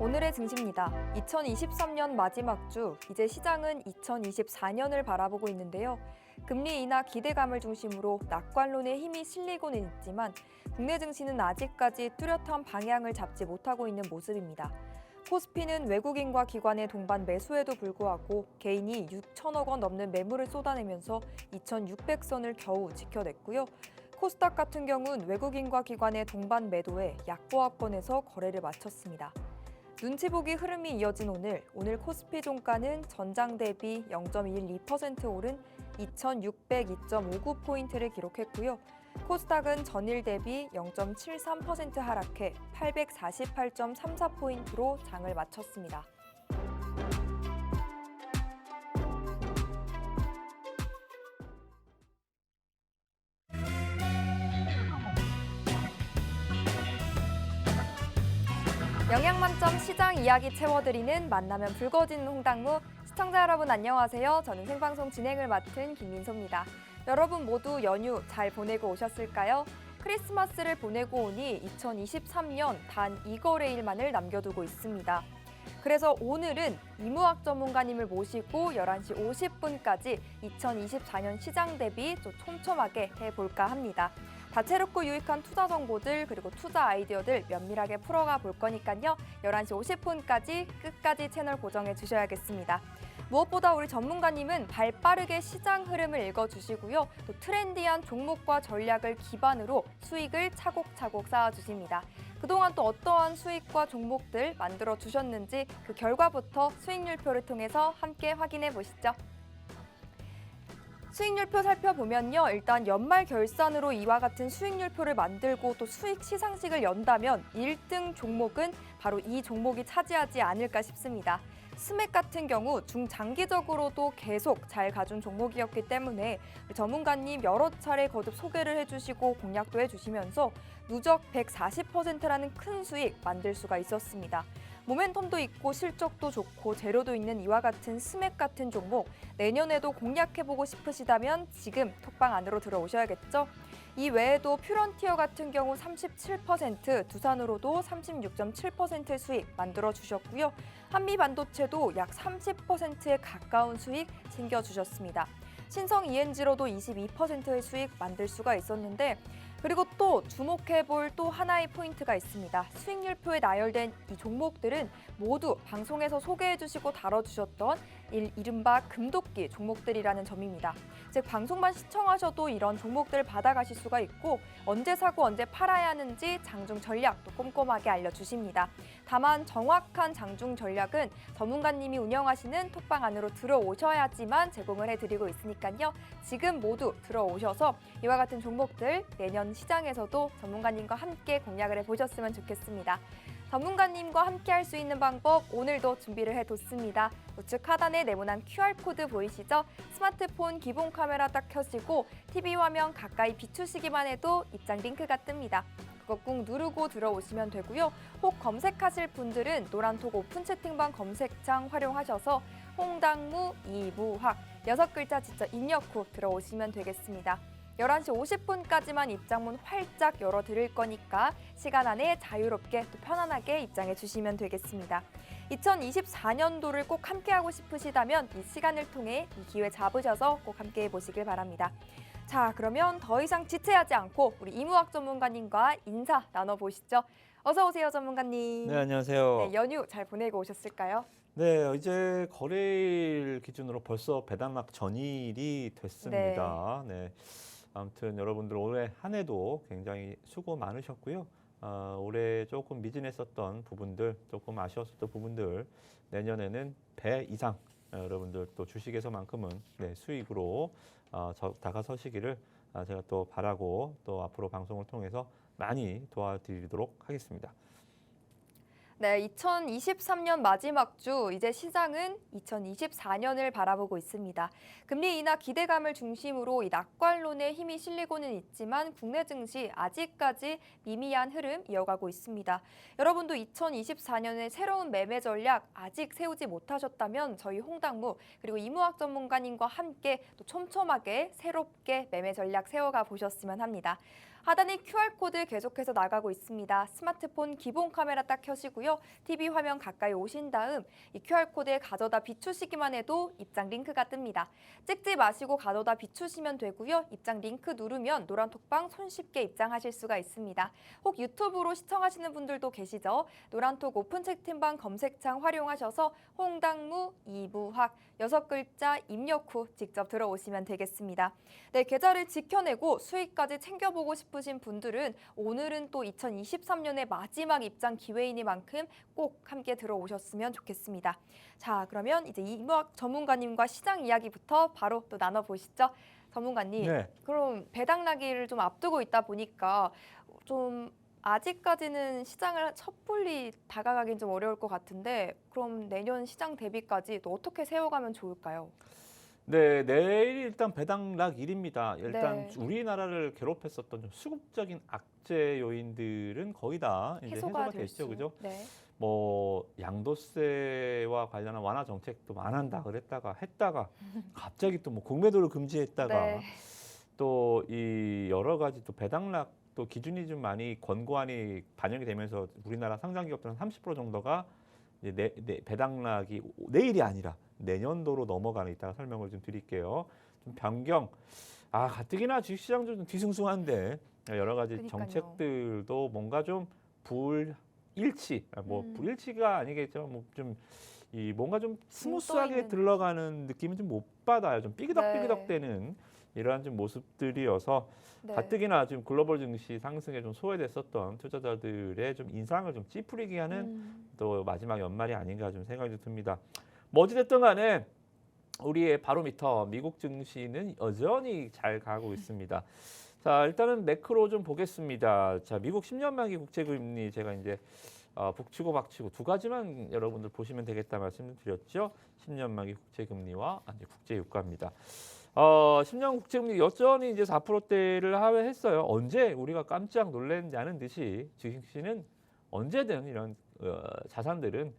오늘의 증시입니다. 2023년 마지막 주, 이제 시장은 2024년을 바라보고 있는데요. 금리 인하 기대감을 중심으로 낙관론의 힘이 실리고는 있지만 국내 증시는 아직까지 뚜렷한 방향을 잡지 못하고 있는 모습입니다. 코스피는 외국인과 기관의 동반 매수에도 불구하고 개인이 6천억 원 넘는 매물을 쏟아내면서 2,600선을 겨우 지켜냈고요. 코스닥 같은 경우는 외국인과 기관의 동반 매도에 약보합권에서 거래를 마쳤습니다. 눈치 보기 흐름이 이어진 오늘 코스피 종가는 전장 대비 0.12% 오른 2,602.59포인트를 기록했고요. 코스닥은 전일 대비 0.73% 하락해 848.34포인트로 장을 마쳤습니다. 영양 만점 시장 이야기 채워드리는 만나면 붉어지는 홍당무. 시청자 여러분 안녕하세요. 저는 생방송 진행을 맡은 김민소입니다. 여러분 모두 연휴 잘 보내고 오셨을까요? 크리스마스를 보내고 오니 2023년 단 2거래일만을 남겨두고 있습니다. 그래서 오늘은 이무학 전문가님을 모시고 11시 50분까지 2024년 시장 대비 좀 촘촘하게 해볼까 합니다. 다채롭고 유익한 투자 정보들 그리고 투자 아이디어들 면밀하게 풀어가 볼 거니까요. 11시 50분까지 끝까지 채널 고정해 주셔야겠습니다. 무엇보다 우리 전문가님은 발빠르게 시장 흐름을 읽어주시고요. 또 트렌디한 종목과 전략을 기반으로 수익을 차곡차곡 쌓아주십니다. 그동안 또 어떠한 수익과 종목들 만들어 주셨는지 그 결과부터 수익률표를 통해서 함께 확인해 보시죠. 수익률표 살펴보면요. 일단 연말 결산으로 이와 같은 수익률표를 만들고 또 수익 시상식을 연다면 1등 종목은 바로 이 종목이 차지하지 않을까 싶습니다. 스맥 같은 경우 중장기적으로도 계속 잘 가준 종목이었기 때문에 전문가님 여러 차례 거듭 소개를 해주시고 공략도 해주시면서 누적 140%라는 큰 수익 만들 수가 있었습니다. 모멘텀도 있고 실적도 좋고 재료도 있는 이와 같은 스맥 같은 종목 내년에도 공략해보고 싶으시다면 지금 톡방 안으로 들어오셔야겠죠. 이 외에도 퓨런티어 같은 경우 37%, 두산으로도 36.7% 수익 만들어주셨고요. 한미반도체도 약 30%에 가까운 수익 챙겨주셨습니다. 신성 ENG로도 22%의 수익 만들 수가 있었는데 그리고 또 주목해볼 또 하나의 포인트가 있습니다. 수익률표에 나열된 이 종목들은 모두 방송에서 소개해주시고 다뤄주셨던 이른바 금도끼 종목들이라는 점입니다. 즉 방송만 시청하셔도 이런 종목들을 받아가실 수가 있고 언제 사고 언제 팔아야 하는지 장중 전략도 꼼꼼하게 알려주십니다. 다만 정확한 장중 전략은 전문가님이 운영하시는 톡방 안으로 들어오셔야지만 제공을 해드리고 있으니까요. 지금 모두 들어오셔서 이와 같은 종목들 내년 시장에서도 전문가님과 함께 공략을 해보셨으면 좋겠습니다. 전문가님과 함께 할 수 있는 방법 오늘도 준비를 해뒀습니다. 우측 하단에 네모난 QR코드 보이시죠? 스마트폰 기본 카메라 딱 켜시고 TV 화면 가까이 비추시기만 해도 입장 링크가 뜹니다. 그거 꾹 누르고 들어오시면 되고요. 혹 검색하실 분들은 노란톡 오픈 채팅방 검색창 활용하셔서 홍당무, 이무학 6글자 직접 입력 후 들어오시면 되겠습니다. 11시 50분까지만 입장문 활짝 열어드릴 거니까 시간 안에 자유롭게 또 편안하게 입장해 주시면 되겠습니다. 2024년도를 꼭 함께하고 싶으시다면 이 시간을 통해 이 기회 잡으셔서 꼭 함께해 보시길 바랍니다. 자, 그러면 더 이상 지체하지 않고 우리 이무학 전문가님과 인사 나눠보시죠. 어서 오세요, 전문가님. 네, 안녕하세요. 네, 연휴 잘 보내고 오셨을까요? 네, 이제 거래일 기준으로 벌써 배당락 전일이 됐습니다. 네. 아무튼 여러분들 올해 한 해도 굉장히 수고 많으셨고요. 올해 조금 미진했었던 부분들, 조금 아쉬웠었던 부분들 내년에는 배 이상 여러분들 또 주식에서만큼은 네, 수익으로 다가서시기를 제가 또 바라고 또 앞으로 방송을 통해서 많이 도와드리도록 하겠습니다. 네, 2023년 마지막 주, 이제 시장은 2024년을 바라보고 있습니다. 금리 인하 기대감을 중심으로 이 낙관론의 힘이 실리고는 있지만 국내 증시 아직까지 미미한 흐름 이어가고 있습니다. 여러분도 2024년에 새로운 매매 전략 아직 세우지 못하셨다면 저희 홍당무 그리고 이무학 전문가님과 함께 또 촘촘하게 새롭게 매매 전략 세워가 보셨으면 합니다. 하단의 QR코드 계속해서 나가고 있습니다. 스마트폰 기본 카메라 딱 켜시고요. TV 화면 가까이 오신 다음 이 QR코드에 가져다 비추시기만 해도 입장 링크가 뜹니다. 찍지 마시고 가져다 비추시면 되고요. 입장 링크 누르면 노란 톡방 손쉽게 입장하실 수가 있습니다. 혹 유튜브로 시청하시는 분들도 계시죠? 노란톡 오픈 채팅방 검색창 활용하셔서 홍당무, 이부학, 6글자 입력 후 직접 들어오시면 되겠습니다. 네, 계좌를 지켜내고 수익까지 챙겨보고 싶으신 분들은 오늘은 또 2023년의 마지막 입장 기회이니만큼 꼭 함께 들어오셨으면 좋겠습니다. 자, 그러면 이제 이부학 전문가님과 시장 이야기부터 바로 또 나눠보시죠. 전문가님, 네. 그럼 배당나기를 좀 앞두고 있다 보니까 좀 아직까지는 시장을 섣불리 다가가긴 좀 어려울 것 같은데 그럼 내년 시장 대비까지 또 어떻게 세워가면 좋을까요? 네, 내일 일단 배당락일입니다. 일단 네. 우리나라를 괴롭혔었던 좀 수급적인 악재 요인들은 거의 다 이제 해소가 될 됐죠, 수. 그죠? 네. 뭐 양도세와 관련한 완화 정책도 안 한다 그랬다가 했다가 갑자기 또 뭐 공매도를 금지했다가 네. 또 이 여러 가지 또 배당락 또 기준이 좀 많이 권고안이 반영이 되면서 우리나라 상장 기업들 한 30% 정도가 이제 배당락이 내일이 아니라 내년도로 넘어가는, 이따가 설명을 좀 드릴게요. 좀 변경. 가뜩이나 주식시장 좀 뒤숭숭한데 여러 가지 그러니까요. 정책들도 뭔가 좀 불일치, 불일치가 아니겠죠. 뭐 좀 이 뭔가 좀 스무스하게 있는 들러가는 느낌이 좀 못 받아요. 좀 삐그덕삐그덕 네. 되는 이러한 좀 모습들이어서 네. 가뜩이나 지금 글로벌 증시 상승에 좀 소외됐었던 투자자들의 좀 인상을 좀 찌푸리게 하는 또 마지막 연말이 아닌가 좀 생각이 듭니다. 뭐 어찌됐든 간에 우리의 바로미터 미국 증시는 여전히 잘 가고 있습니다. 자, 일단은 매크로 좀 보겠습니다. 자, 미국 10년 만기 국채금리 제가 이제 북치고 박치고 두 가지만 여러분들 보시면 되겠다 말씀을 드렸죠. 10년 만기 국채금리와 이제 국제유가입니다. 10년 국채금리 여전히 이제 4%대를 하회했어요. 언제 우리가 깜짝 놀랐냐는 듯이 주식시는 언제든 이런 자산들은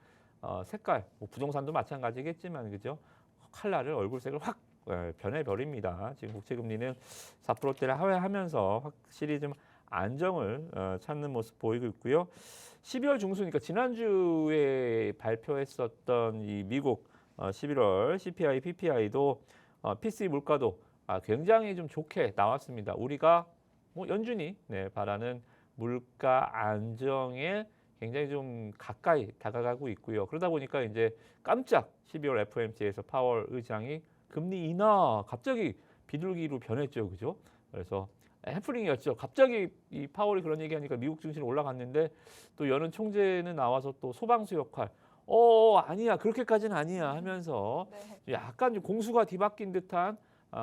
색깔, 뭐 부동산도 마찬가지겠지만 그죠? 컬러를 얼굴색을 확 변해버립니다. 지금 국채금리는 4%대를 하회하면서 확실히 좀 안정을 찾는 모습 보이고 있고요. 12월 중순이니까 지난주에 발표했었던 이 미국 11월 CPI, PPI도 PCE 물가도 굉장히 좀 좋게 나왔습니다. 우리가 뭐 연준이 바라는 물가 안정에 굉장히 좀 가까이 다가가고 있고요. 그러다 보니까 이제 깜짝 12월 FOMC에서 파월 의장이 금리 인하 갑자기 비둘기로 변했죠, 그죠? 그래서 해프닝이었죠. 갑자기 이 파월이 그런 얘기하니까 미국 증시는 올라갔는데 또 여는 총재는 나와서 또 소방수 역할. 아니야, 그렇게까지는 아니야 하면서 네. 약간 좀 공수가 뒤바뀐 듯한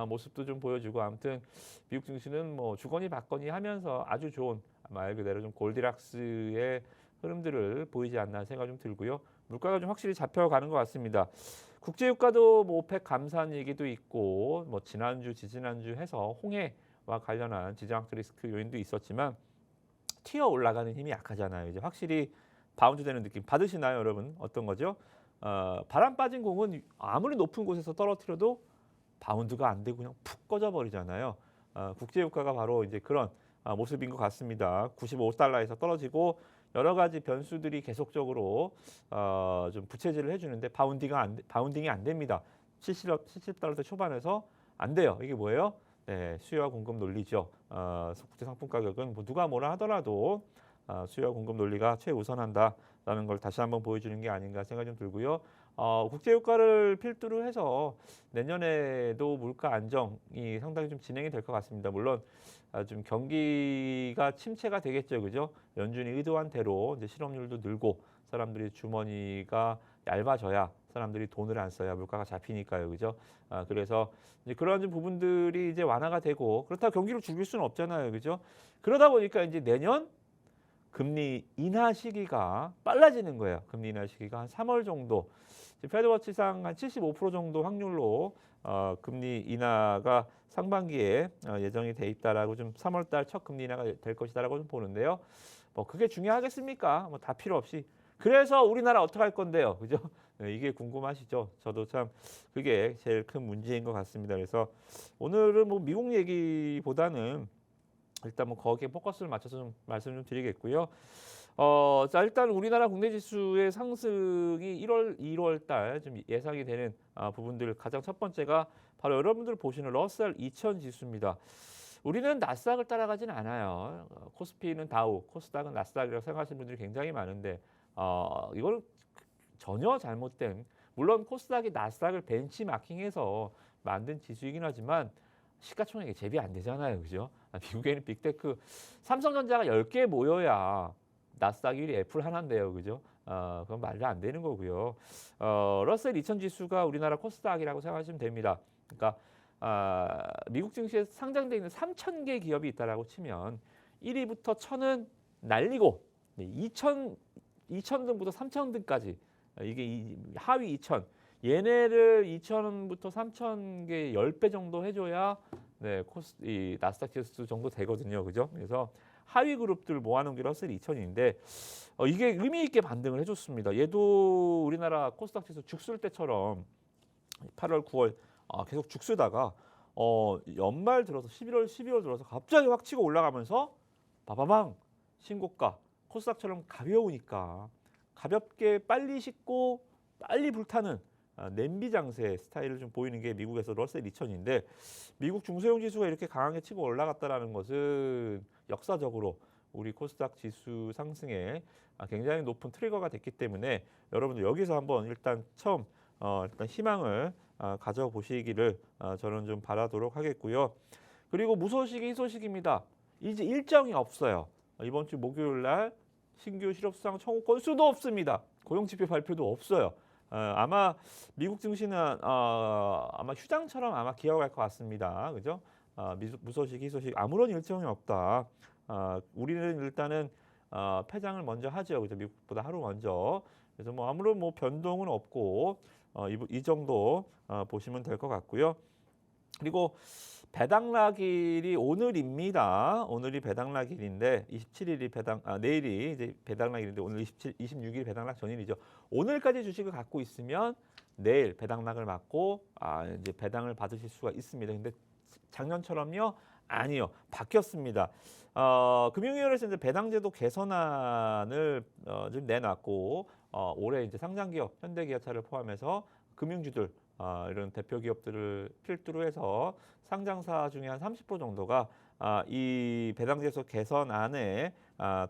모습도 좀 보여주고, 아무튼 미국 증시는 뭐 주거니 받거니 하면서 아주 좋은 말 그대로 좀 골디락스의 흐름들을 보이지 않나 생각 좀 들고요. 물가가 좀 확실히 잡혀가는 것 같습니다. 국제유가도 뭐 오펙 감산 얘기도 있고 뭐 지난주 지지난주 해서 홍해와 관련한 지정학적 리스크 요인도 있었지만 튀어 올라가는 힘이 약하잖아요. 이제 확실히 바운드 되는 느낌 받으시나요, 여러분? 어떤 거죠? 바람 빠진 공은 아무리 높은 곳에서 떨어뜨려도 바운드가 안 되고 그냥 푹 꺼져 버리잖아요. 국제유가가 바로 이제 그런 모습인 것 같습니다. 95달러에서 떨어지고 여러 가지 변수들이 계속적으로 좀 부채질을 해주는데 바운딩이 안 됩니다. 70달러대 초반에서 안 돼요. 이게 뭐예요? 네, 수요와 공급 논리죠. 국제 상품 가격은 뭐 누가 뭐라 하더라도 수요와 공급 논리가 최우선한다라는 걸 다시 한번 보여주는 게 아닌가 생각이 좀 들고요. 국제유가를 필두로 해서 내년에도 물가 안정이 상당히 좀 진행이 될 것 같습니다. 물론 좀 경기가 침체가 되겠죠, 그죠? 연준이 의도한 대로 이제 실업률도 늘고 사람들이 주머니가 얇아져야 사람들이 돈을 안 써야 물가가 잡히니까요, 그죠? 그래서 이제 그런 좀 부분들이 이제 완화가 되고, 그렇다고 경기를 죽일 수는 없잖아요, 그죠? 그러다 보니까 이제 내년 금리 인하 시기가 빨라지는 거예요. 금리 인하 시기가 한 3월 정도, 패드워치상 한 75% 정도 확률로 금리 인하가 상반기에 예정이 돼 있다라고, 좀 3월달 첫 금리 인하가 될 것이다라고 좀 보는데요. 뭐 그게 중요하겠습니까? 뭐 다 필요 없이. 그래서 우리나라 어떻게 할 건데요, 그죠? 네, 이게 궁금하시죠? 저도 참 그게 제일 큰 문제인 것 같습니다. 그래서 오늘은 뭐 미국 얘기보다는 일단 뭐 거기에 포커스를 맞춰서 좀 말씀 좀 드리겠고요. 자, 일단 우리나라 국내 지수의 상승이 1월, 2월 달 좀 예상이 되는 부분들 가장 첫 번째가 바로 여러분들 보시는 러셀 2000 지수입니다. 우리는 나스닥을 따라가진 않아요. 코스피는 다우, 코스닥은 나스닥이라고 생각하시는 분들이 굉장히 많은데 이걸 전혀 잘못된, 물론 코스닥이 나스닥을 벤치마킹해서 만든 지수이긴 하지만 시가총액에 대비 안 되잖아요. 그죠? 미국에는 빅테크 삼성전자가 10개 모여야 나스닥 1위 애플 하나인데요. 그죠? 그건 말도 안 되는 거고요. 러셀 2000 지수가 우리나라 코스닥이라고 생각하시면 됩니다. 그러니까 미국 증시에 상장되어 있는 3,000개 기업이 있다라고 치면 1위부터 1000은 날리고 2,000등부터 3,000등까지 이게 하위 2,000 얘네를 2,000부터 3,000개 10배 정도 해줘야 이 나스닥 지수 정도 되거든요. 그죠? 그래서 하위 그룹들 모아놓은 게 러셀 2000인데 이게 의미 있게 반등을 해줬습니다. 얘도 우리나라 코스닥 지수 죽술 때처럼 8월, 9월 계속 죽쓰다가 연말 들어서 11월, 12월 들어서 갑자기 확 치고 올라가면서 바바방 신고가. 코스닥처럼 가벼우니까 가볍게 빨리 식고 빨리 불타는 냄비 장세 스타일을 좀 보이는 게 미국에서 러셀 2000인데 미국 중소형 지수가 이렇게 강하게 치고 올라갔다라는 것은 역사적으로 우리 코스닥 지수 상승에 굉장히 높은 트리거가 됐기 때문에 여러분들 여기서 한번 일단 처음 일단 희망을 가져보시기를 저는 좀 바라도록 하겠고요. 그리고 무소식이 희소식입니다. 이제 일정이 없어요. 이번 주 목요일 날 신규 실업수당 청구 건수도 없습니다. 고용지표 발표도 없어요. 아마 미국 증시는 아마 휴장처럼 아마 기어갈 것 같습니다. 그죠? 무소식, 희소식 아무런 일정이 없다. 우리는 일단은 폐장을 먼저 하죠. 그죠? 미국보다 하루 먼저. 그래서 뭐 아무런 뭐 변동은 없고 이 정도 보시면 될 것 같고요. 그리고 배당락일이 오늘입니다. 오늘이 배당락일인데 27일이 내일이 이제 배당락일인데 오늘 26일 배당락 전일이죠. 오늘까지 주식을 갖고 있으면 내일 배당락을 맞고 이제 배당을 받으실 수가 있습니다. 근데 작년처럼요? 아니요. 바뀌었습니다. 금융위원회에서 이제 배당제도 개선안을 좀 내놨고 올해 이제 상장기업, 현대기아차를 포함해서 금융주들 이런 대표 기업들을 필두로 해서 상장사 중에 한 30% 정도가 이 배당제도 개선안에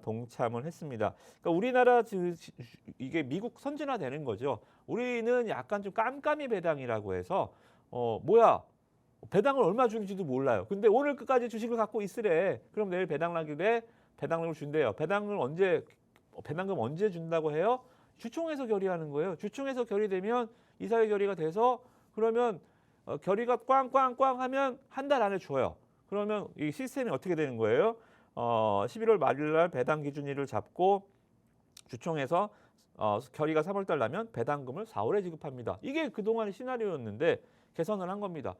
동참을 했습니다. 그러니까 우리나라 이게 미국 선진화되는 거죠. 우리는 약간 좀 깜깜이 배당이라고 해서 뭐야 배당을 얼마 주는지도 몰라요. 근데 오늘 끝까지 주식을 갖고 있으래. 그럼 내일 배당락일에 배당금을 준대요. 배당금 언제 준다고 해요? 주총에서 결의하는 거예요. 주총에서 결의되면 이사회 결의가 돼서 그러면 결의가 꽝꽝꽝 하면 한 달 안에 줘요. 그러면 이 시스템이 어떻게 되는 거예요? 11월 말일 날 배당 기준일을 잡고 주총에서 결의가 3월 달 나면 배당금을 4월에 지급합니다. 이게 그동안의 시나리오였는데 개선을 한 겁니다.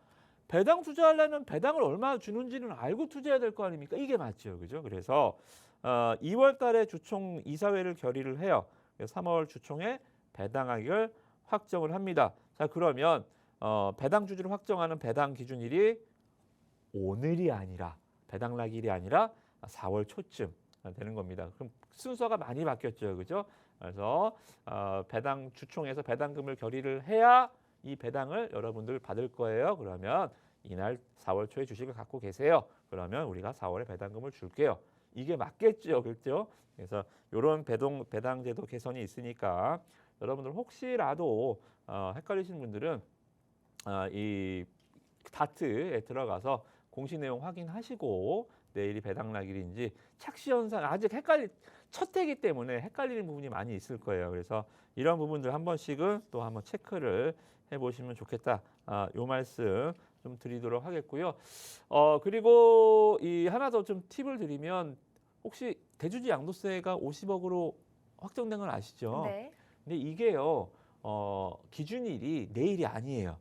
배당 투자하려면 배당을 얼마 주는지는 알고 투자해야 될 거 아닙니까? 이게 맞죠. 그죠? 그래서 2월 달에 주총 이사회를 결의를 해요. 3월 주총에 배당하기를 확정을 합니다. 자, 그러면 배당 주주를 확정하는 배당 기준일이 오늘이 아니라 배당락일이 아니라 4월 초쯤 되는 겁니다. 그럼 순서가 많이 바뀌었죠. 그죠? 그래서 배당 주총에서 배당금을 결의를 해야 이 배당을 여러분들 받을 거예요. 그러면 이날 4월 초에 주식을 갖고 계세요. 그러면 우리가 4월에 배당금을 줄게요. 이게 맞겠죠. 그렇죠? 그래서 이런 배당제도 개선이 있으니까 여러분들 혹시라도 헷갈리시는 분들은 이 다트에 들어가서 공시 내용 확인하시고 내일이 배당락일인지 착시현상 아직 첫 해이기 때문에 헷갈리는 부분이 많이 있을 거예요. 그래서 이런 부분들 한 번씩은 또 한번 체크를 해보시면 좋겠다. 요 말씀 좀 드리도록 하겠고요. 그리고 이 하나 더 좀 팁을 드리면 혹시 대주주 양도세가 50억으로 확정된 건 아시죠? 네. 근데 이게요 기준일이 내일이 아니에요.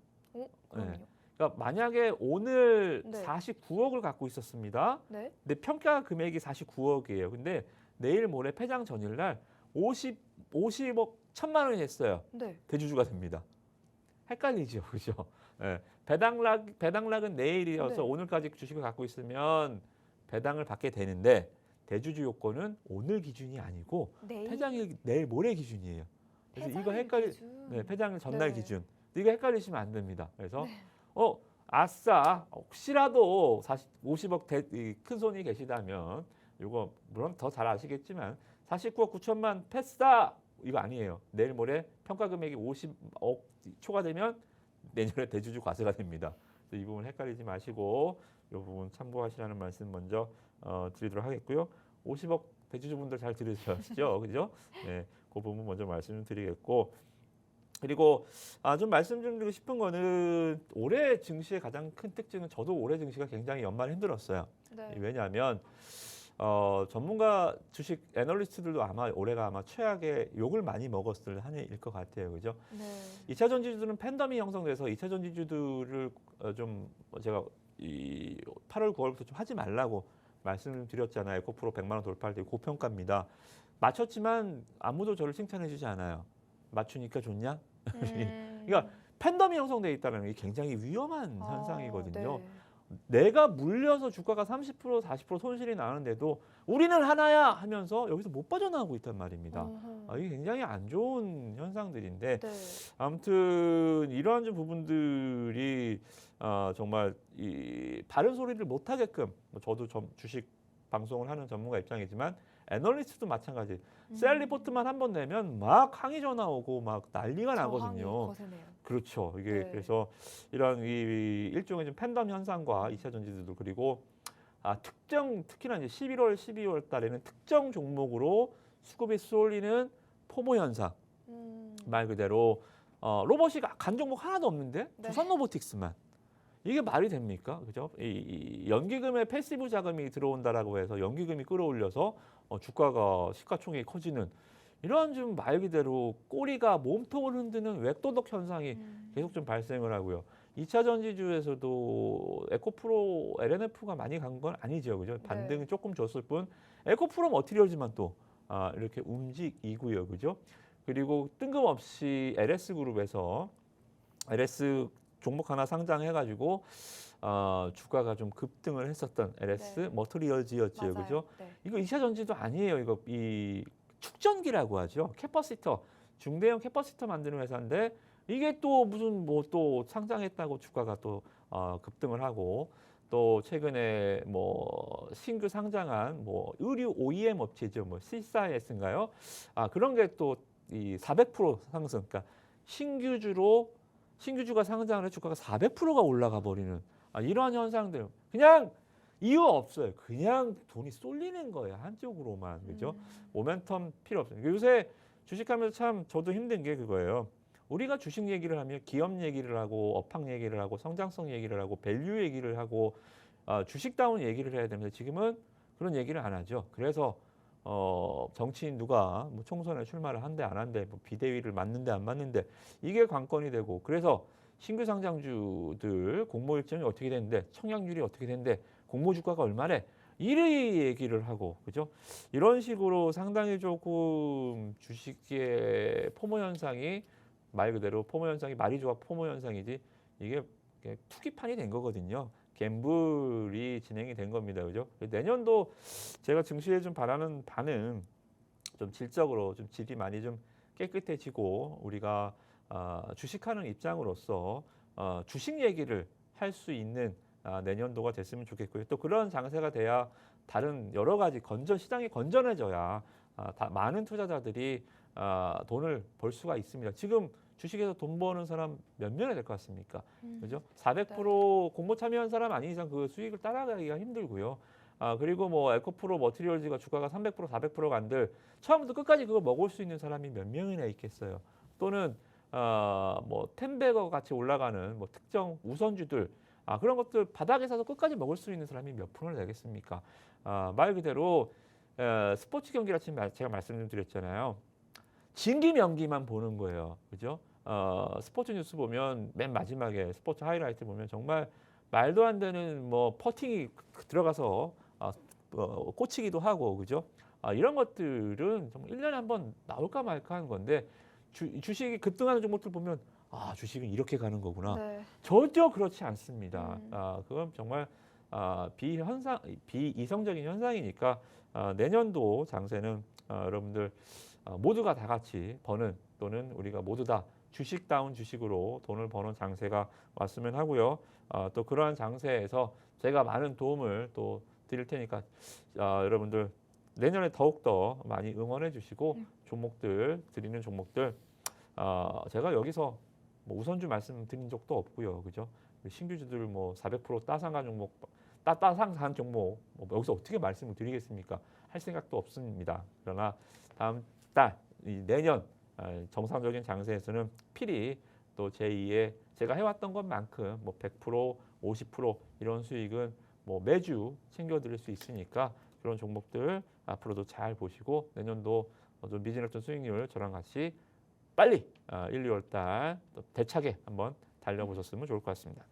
그럼요. 네. 그러니까 만약에 오늘 네. 49억을 갖고 있었습니다. 네. 근데 평가 금액이 49억이에요. 근데 내일 모레 폐장 전일날 50억 1,000만 원이 됐어요. 네. 대주주가 됩니다. 헷갈리죠, 그죠? 네. 배당락은 내일이어서 네. 오늘까지 주식을 갖고 있으면 배당을 받게 되는데 대주주 요건은 오늘 기준이 아니고 폐장일 내일 모레 기준이에요. 그래서 이거 네, 폐장일 전날 네. 기준. 이거 헷갈리시면 안 됩니다. 그래서 아싸 혹시라도 50억 큰 손이 계시다면 이거 물론 더 잘 아시겠지만 49억 9천만 패스다 이거 아니에요. 내일 모레 평가 금액이 50억 초과되면 내년에 대주주 과세가 됩니다. 그래서 이 부분 헷갈리지 마시고 이 부분 참고하시라는 말씀 먼저 드리도록 하겠고요. 50억 대주주분들 잘 들으셨죠, 그죠? 네, 그 부분 먼저 말씀드리겠고. 그리고 좀 말씀 좀 드리고 싶은 거는 올해 증시의 가장 큰 특징은 저도 올해 증시가 굉장히 연말에 힘들었어요. 네. 왜냐하면 전문가 주식 애널리스트들도 아마 올해가 아마 최악의 욕을 많이 먹었을 한 해일 것 같아요, 그죠? 네. 2차 전지주들은 팬덤이 형성돼서 2차 전지주들을 좀 제가 이 8월 9월부터 좀 하지 말라고 말씀을 드렸잖아요. 에코프로 100만 원 돌파할 때 고평가입니다. 맞췄지만 아무도 저를 칭찬해주지 않아요. 맞추니까 좋냐? 그러니까 팬덤이 형성돼 있다는 게 굉장히 위험한 현상이거든요. 네. 내가 물려서 주가가 30% 40% 손실이 나는데도 우리는 하나야 하면서 여기서 못 빠져나오고 있단 말입니다. 이게 굉장히 안 좋은 현상들인데 네. 아무튼 이러한 좀 부분들이 정말 이 바른 소리를 못 하게끔 저도 주식 방송을 하는 전문가 입장이지만 애널리스트도 마찬가지. 셀 리포트만 한 번 내면 막 항의 전화 오고 막 난리가 나거든요. 거세네요. 그렇죠. 이게 네. 그래서 이런 이 일종의 좀 팬덤 현상과 2차 전지들도 그리고 특히나 이제 11월, 12월 달에는 특정 종목으로 수급이 쏠리는 포모 현상. 말 그대로 로봇이 간 종목 하나도 없는데 네. 두산 로보틱스만. 이게 말이 됩니까? 그죠? 이 연기금에 패시브 자금이 들어온다라고 해서 연기금이 끌어올려서 주가가 시가총액이 커지는 이러한 좀 말 그대로 꼬리가 몸통을 흔드는 웹도덕 현상이 계속 좀 발생을 하고요. 2차 전지주에서도 에코프로 LNF가 많이 간 건 아니죠. 그죠? 반등이 조금 줬을 뿐 에코프로 머티리얼즈만 또 이렇게 움직이고요. 그죠? 그리고 뜬금없이 LS그룹에서 LS 종목 하나 상장해가지고 주가가 좀 급등을 했었던 LS 네. 머티리얼즈였죠, 맞아요. 그죠? 네. 이거 2차 전지도 아니에요. 이거 이 축전기라고 하죠. 캐퍼시터 중대형 캐퍼시터 만드는 회사인데 이게 또 무슨 뭐 또 상장했다고 주가가 또 급등을 하고 또 최근에 뭐 신규 상장한 뭐 의류 OEM 업체죠, 뭐 C4S인가요? 그런 게 또 이 400% 상승, 그러니까 신규주가 상장을 해 주가가 400%가 올라가 버리는 이러한 현상들 그냥 이유 없어요. 그냥 돈이 쏠리는 거예요. 한쪽으로만. 그죠? 모멘텀 필요 없어요. 요새 주식하면서 참 저도 힘든 게 그거예요. 우리가 주식 얘기를 하면 기업 얘기를 하고 업황 얘기를 하고 성장성 얘기를 하고 밸류 얘기를 하고 주식다운 얘기를 해야 되는데 지금은 그런 얘기를 안 하죠. 그래서 정치인 누가 뭐 총선에 출마를 한대 안 한대 뭐 비대위를 맞는데 안 맞는데 이게 관건이 되고 그래서 신규 상장주들 공모 일정이 어떻게 되는데 청약률이 어떻게 되는데 공모 주가가 얼마래 이리 얘기를 하고 그죠? 이런 식으로 상당히 조금 주식의 포모 현상이 말 그대로 포모 현상이 말이 좋아 포모 현상이지 이게 투기판이 된 거거든요. 갬블이 진행이 된 겁니다. 그죠? 내년도 제가 증시에 좀 바라는 바는 좀 질적으로 좀 질이 많이 좀 깨끗해지고 우리가 주식하는 입장으로서 주식 얘기를 할 수 있는 내년도가 됐으면 좋겠고요. 또 그런 장세가 돼야 다른 여러 가지 시장이 건전해져야 많은 투자자들이 돈을 벌 수가 있습니다. 지금 주식에서 돈 버는 사람 몇 명이 될 것 같습니까? 그죠? 400% 공모 참여한 사람 아닌 이상 그 수익을 따라가기가 힘들고요. 그리고 뭐 에코프로 머티리얼즈가 주가가 300% 400% 간들 처음부터 끝까지 그거 먹을 수 있는 사람이 몇 명이나 있겠어요. 또는 뭐 텐베거 같이 올라가는 뭐 특정 우선주들 그런 것들 바닥에 사서 끝까지 먹을 수 있는 사람이 몇 프로나 되겠습니까? 말 그대로 스포츠 경기라 치면 제가 말씀드렸잖아요. 진기 명기만 보는 거예요. 그죠? 스포츠 뉴스 보면 맨 마지막에 스포츠 하이라이트 보면 정말 말도 안 되는 뭐 퍼팅이 들어가서 꽂히기도 하고 그죠? 이런 것들은 정말 1년에 한 번 나올까 말까 하는 건데 주식이 급등하는 종목들 보면 주식은 이렇게 가는 거구나. 네. 절대 그렇지 않습니다. 그건 정말 비이성적인 현상이니까 내년도 장세는 여러분들 모두가 다 같이 버는 또는 우리가 모두 다 주식다운 주식으로 돈을 버는 장세가 왔으면 하고요. 또 그러한 장세에서 제가 많은 도움을 또 드릴 테니까 여러분들 내년에 더욱더 많이 응원해 주시고 종목들 드리는 종목들 제가 여기서 뭐 우선주 말씀드린 적도 없고요. 그죠? 신규주들 뭐 400% 따상한 종목 따상한 종목 뭐 여기서 어떻게 말씀을 드리겠습니까? 할 생각도 없습니다. 그러나 다음 달 내년 정상적인 장세에서는 필히 또 제2의 제가 해왔던 것만큼 뭐 100%, 50% 이런 수익은 뭐 매주 챙겨드릴 수 있으니까 그런 종목들 앞으로도 잘 보시고 내년도 좀 미진했던 수익률 저랑 같이 빨리 1, 2월 달 대차게 한번 달려보셨으면 좋을 것 같습니다.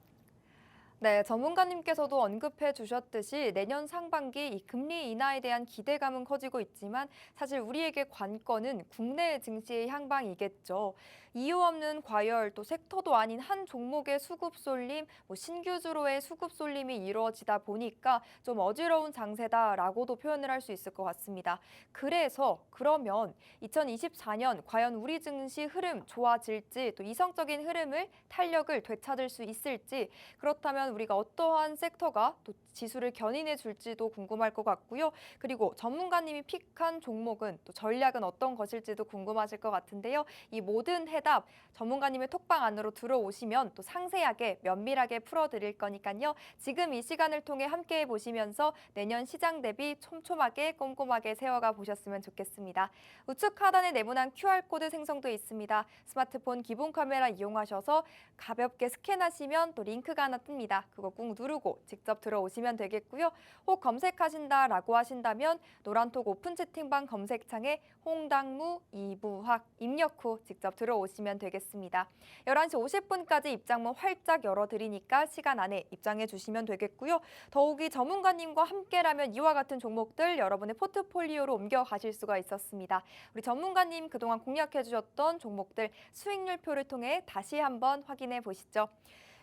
네, 전문가님께서도 언급해 주셨듯이 내년 상반기 이 금리 인하에 대한 기대감은 커지고 있지만 사실 우리에게 관건은 국내 증시의 향방이겠죠. 이유 없는 과열, 또 섹터도 아닌 한 종목의 수급 쏠림, 신규주로의 수급 쏠림이 이루어지다 보니까 좀 어지러운 장세다라고도 표현을 할 수 있을 것 같습니다. 그러면 2024년 과연 우리 증시 흐름 좋아질지 또 이성적인 흐름을 탄력을 되찾을 수 있을지 그렇다면 우리가 어떠한 섹터가 또 지수를 견인해 줄지도 궁금할 것 같고요. 그리고 전문가님이 픽한 종목은 또 전략은 어떤 것일지도 궁금하실 것 같은데요. 이 모든 해답 전문가님의 톡방 안으로 들어오시면 또 상세하게 면밀하게 풀어드릴 거니까요. 지금 이 시간을 통해 함께해 보시면서 내년 시장 대비 촘촘하게 꼼꼼하게 세워가 보셨으면 좋겠습니다. 우측 하단에 네모난 QR코드 생성돼 있습니다. 스마트폰 기본 카메라 이용하셔서 가볍게 스캔하시면 또 링크가 하나 뜹니다. 그거 꾹 누르고 직접 들어오시면 되겠고요. 혹 검색하신다라고 하신다면 노란톡 오픈 채팅방 검색창에 홍당무, 이부학 입력 후 직접 들어오시면 되겠습니다. 11시 50분까지 입장문 활짝 열어드리니까 시간 안에 입장해 주시면 되겠고요. 더욱이 전문가님과 함께라면 이와 같은 종목들 여러분의 포트폴리오로 옮겨가실 수가 있었습니다. 우리 전문가님 그동안 공략해 주셨던 종목들 수익률표를 통해 다시 한번 확인해 보시죠.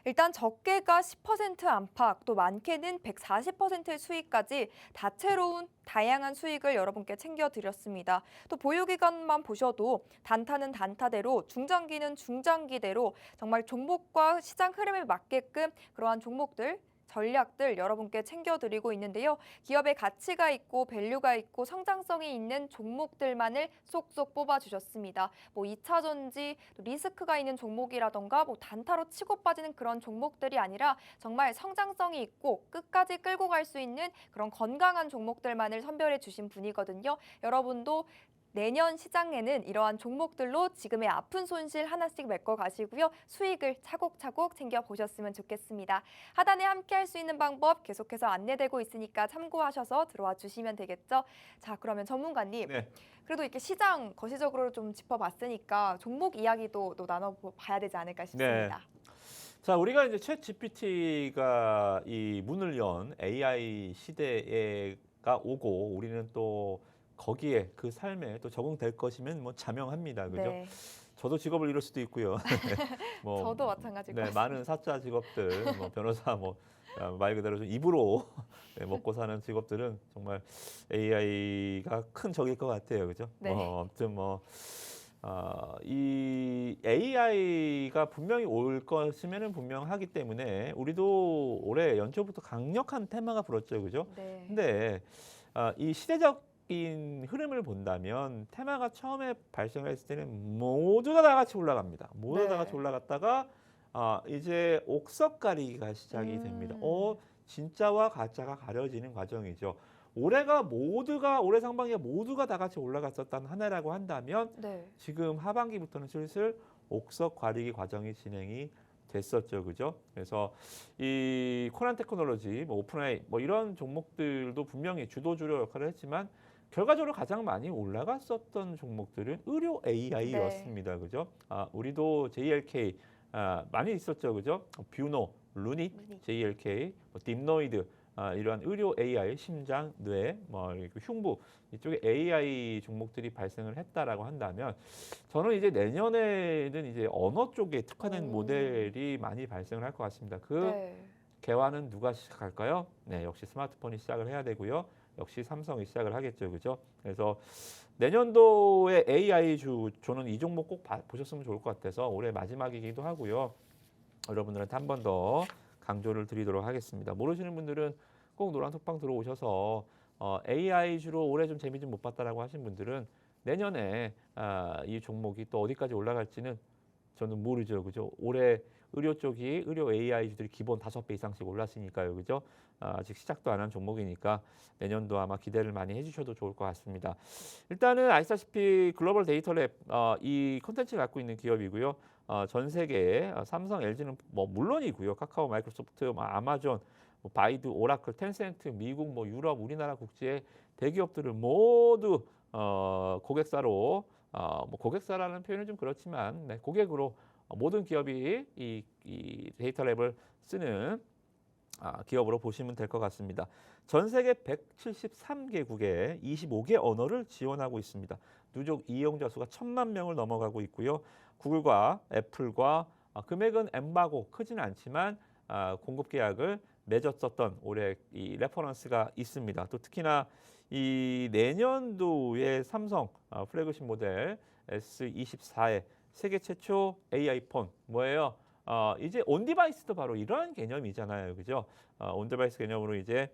일단 적게가 10% 안팎, 또 많게는 140%의 수익까지 다채로운 다양한 수익을 여러분께 챙겨드렸습니다. 또 보유기간만 보셔도 단타는 단타대로, 중장기는 중장기대로 정말 종목과 시장 흐름에 맞게끔 그러한 종목들 전략들 여러분께 챙겨드리고 있는데요. 기업의 가치가 있고 밸류가 있고 성장성이 있는 종목들만을 쏙쏙 뽑아주셨습니다. 2차 전지, 리스크가 있는 종목이라던가 단타로 치고 빠지는 그런 종목들이 아니라 정말 성장성이 있고 끝까지 끌고 갈 수 있는 그런 건강한 종목들만을 선별해 주신 분이거든요. 여러분도 내년 시장에는 이러한 종목들로 지금의 아픈 손실 하나씩 메꿔 가시고요. 수익을 차곡차곡 챙겨보셨으면 좋겠습니다. 하단에 함께할 수 있는 방법 계속해서 안내되고 있으니까 참고하셔서 들어와 주시면 되겠죠. 자, 그러면 전문가님. 네. 그래도 이렇게 시장 거시적으로 좀 짚어봤으니까 종목 이야기도 또 나눠봐야 되지 않을까 싶습니다. 네. 자, 우리가 이제 챗 GPT가 이 문을 연 AI 시대가 오고 우리는 또 거기에 그 삶에 또 적응될 것이면 뭐 자명합니다. 그죠? 네. 저도 직업을 잃을 수도 있고요. 저도 마찬가지일 것 네, 같습니다. 많은 사자 직업들, 변호사, 말 그대로 좀 입으로 네, 먹고 사는 직업들은 정말 AI가 큰 적일 것 같아요. 그죠? 네. 아무튼 이 AI가 분명히 올 것이면은 분명하기 때문에 우리도 올해 연초부터 강력한 테마가 불었죠. 그죠? 네. 근데 이 시대적인 흐름을 본다면 테마가 처음에 발생했을 때는 모두가 다 같이 올라갑니다. 모두 다 네. 같이 올라갔다가 이제 옥석 가리기가 시작이 됩니다. 진짜와 가짜가 가려지는 과정이죠. 올해 상반기에 모두가 다 같이 올라갔었던 한 해라고 한다면 네. 지금 하반기부터는 슬슬 옥석 가리기 과정이 진행이 됐었죠. 그죠? 그래서 이 코난 테크놀로지, 오픈AI 이런 종목들도 분명히 주도주로 역할을 했지만 결과적으로 가장 많이 올라갔었던 종목들은 의료 AI였습니다. 그죠? 우리도 JLK 많이 있었죠. 그죠? 뷰노, 루닛, JLK, 딥노이드 이러한 의료 AI, 심장, 뇌, 흉부 이쪽에 AI 종목들이 발생을 했다라고 한다면 저는 이제 내년에는 이제 언어 쪽에 특화된 모델이 많이 발생을 할 것 같습니다. 네. 개화는 누가 시작할까요? 네, 역시 스마트폰이 시작을 해야 되고요. 역시 삼성이 시작을 하겠죠, 그죠? 그래서 내년도에 AI 주 저는 이 종목 꼭 보셨으면 좋을 것 같아서 올해 마지막이기도 하고요. 여러분들한테 한 번 더 강조를 드리도록 하겠습니다. 모르시는 분들은 꼭 노란톡방 들어오셔서 AI 주로 올해 좀 재미 좀 못 봤다라고 하신 분들은 내년에 이 종목이 또 어디까지 올라갈지는 저는 모르죠, 그죠? 올해 의료 쪽이 의료 AI 주들이 기본 5배 이상씩 올랐으니까요, 그죠? 아직 시작도 안 한 종목이니까 내년도 아마 기대를 많이 해주셔도 좋을 것 같습니다. 일단은 아시다시피 글로벌 데이터랩 이 콘텐츠를 갖고 있는 기업이고요. 전 세계에 삼성, LG는 뭐 물론이고요. 카카오, 마이크로소프트, 아마존, 바이두, 오라클, 텐센트, 미국, 유럽, 우리나라 국제의 대기업들을 모두 고객사로 고객사라는 표현은 좀 그렇지만 네, 고객으로 모든 기업이 이 데이터랩을 쓰는 기업으로 보시면 될 것 같습니다. 전 세계 173개국에 25개 언어를 지원하고 있습니다. 누적 이용자 수가 1,000만 명을 넘어가고 있고요. 구글과 애플과 금액은 엠바고 크지는 않지만 공급 계약을 맺었었던 올해 이 레퍼런스가 있습니다. 또 특히나 이 내년도에 삼성 플래그십 모델 S24에 세계 최초 AI 폰 뭐예요? 이제 온 디바이스도 바로 이런 개념이잖아요, 그죠? 온 디바이스 개념으로 이제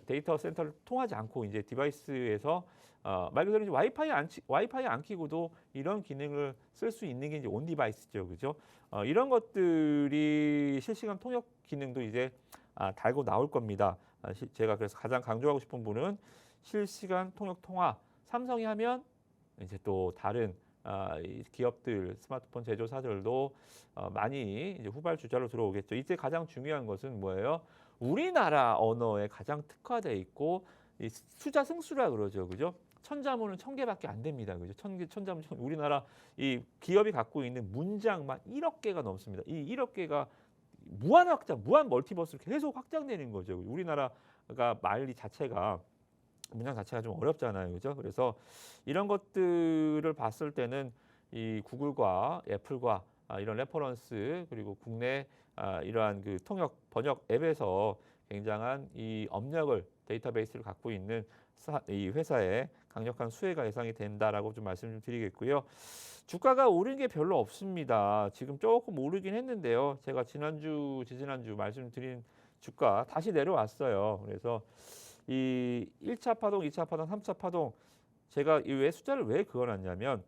데이터 센터를 통하지 않고 이제 디바이스에서 말 그대로 이제 와이파이 안 끼고도 이런 기능을 쓸 수 있는 게 이제 온 디바이스죠, 그죠? 이런 것들이 실시간 통역 기능도 이제 달고 나올 겁니다. 제가 그래서 가장 강조하고 싶은 부분은 실시간 통역 통화. 삼성이 하면 이제 또 다른 이 기업들, 스마트폰 제조사들도 많이 이제 후발주자로 들어오겠죠. 이때 가장 중요한 것은 뭐예요? 우리나라 언어에 가장 특화돼 있고 이 수자 승수라 그러죠, 그죠? 천자문은 1,000개밖에 안 됩니다, 그죠? 천자문 우리나라 이 기업이 갖고 있는 문장만 1억 개가 넘습니다. 이 1억 개가 무한 확장, 무한 멀티버스로 계속 확장되는 거죠. 우리나라가 말 자체가 문장 자체가 좀 어렵잖아요, 그죠? 그래서 이런 것들을 봤을 때는 이 구글과 애플과 이런 레퍼런스 그리고 국내 이러한 그 통역 번역 앱에서 굉장한 이 업력을 데이터베이스를 갖고 있는 이 회사에 강력한 수혜가 예상이 된다라고 좀 말씀 좀 드리겠고요. 주가가 오른 게 별로 없습니다. 지금 조금 오르긴 했는데요. 제가 지난주, 지지난주 말씀드린 주가 다시 내려왔어요. 그래서 이 1차 파동, 2차 파동, 3차 파동 제가 이 왜 숫자를 왜 그어놨냐면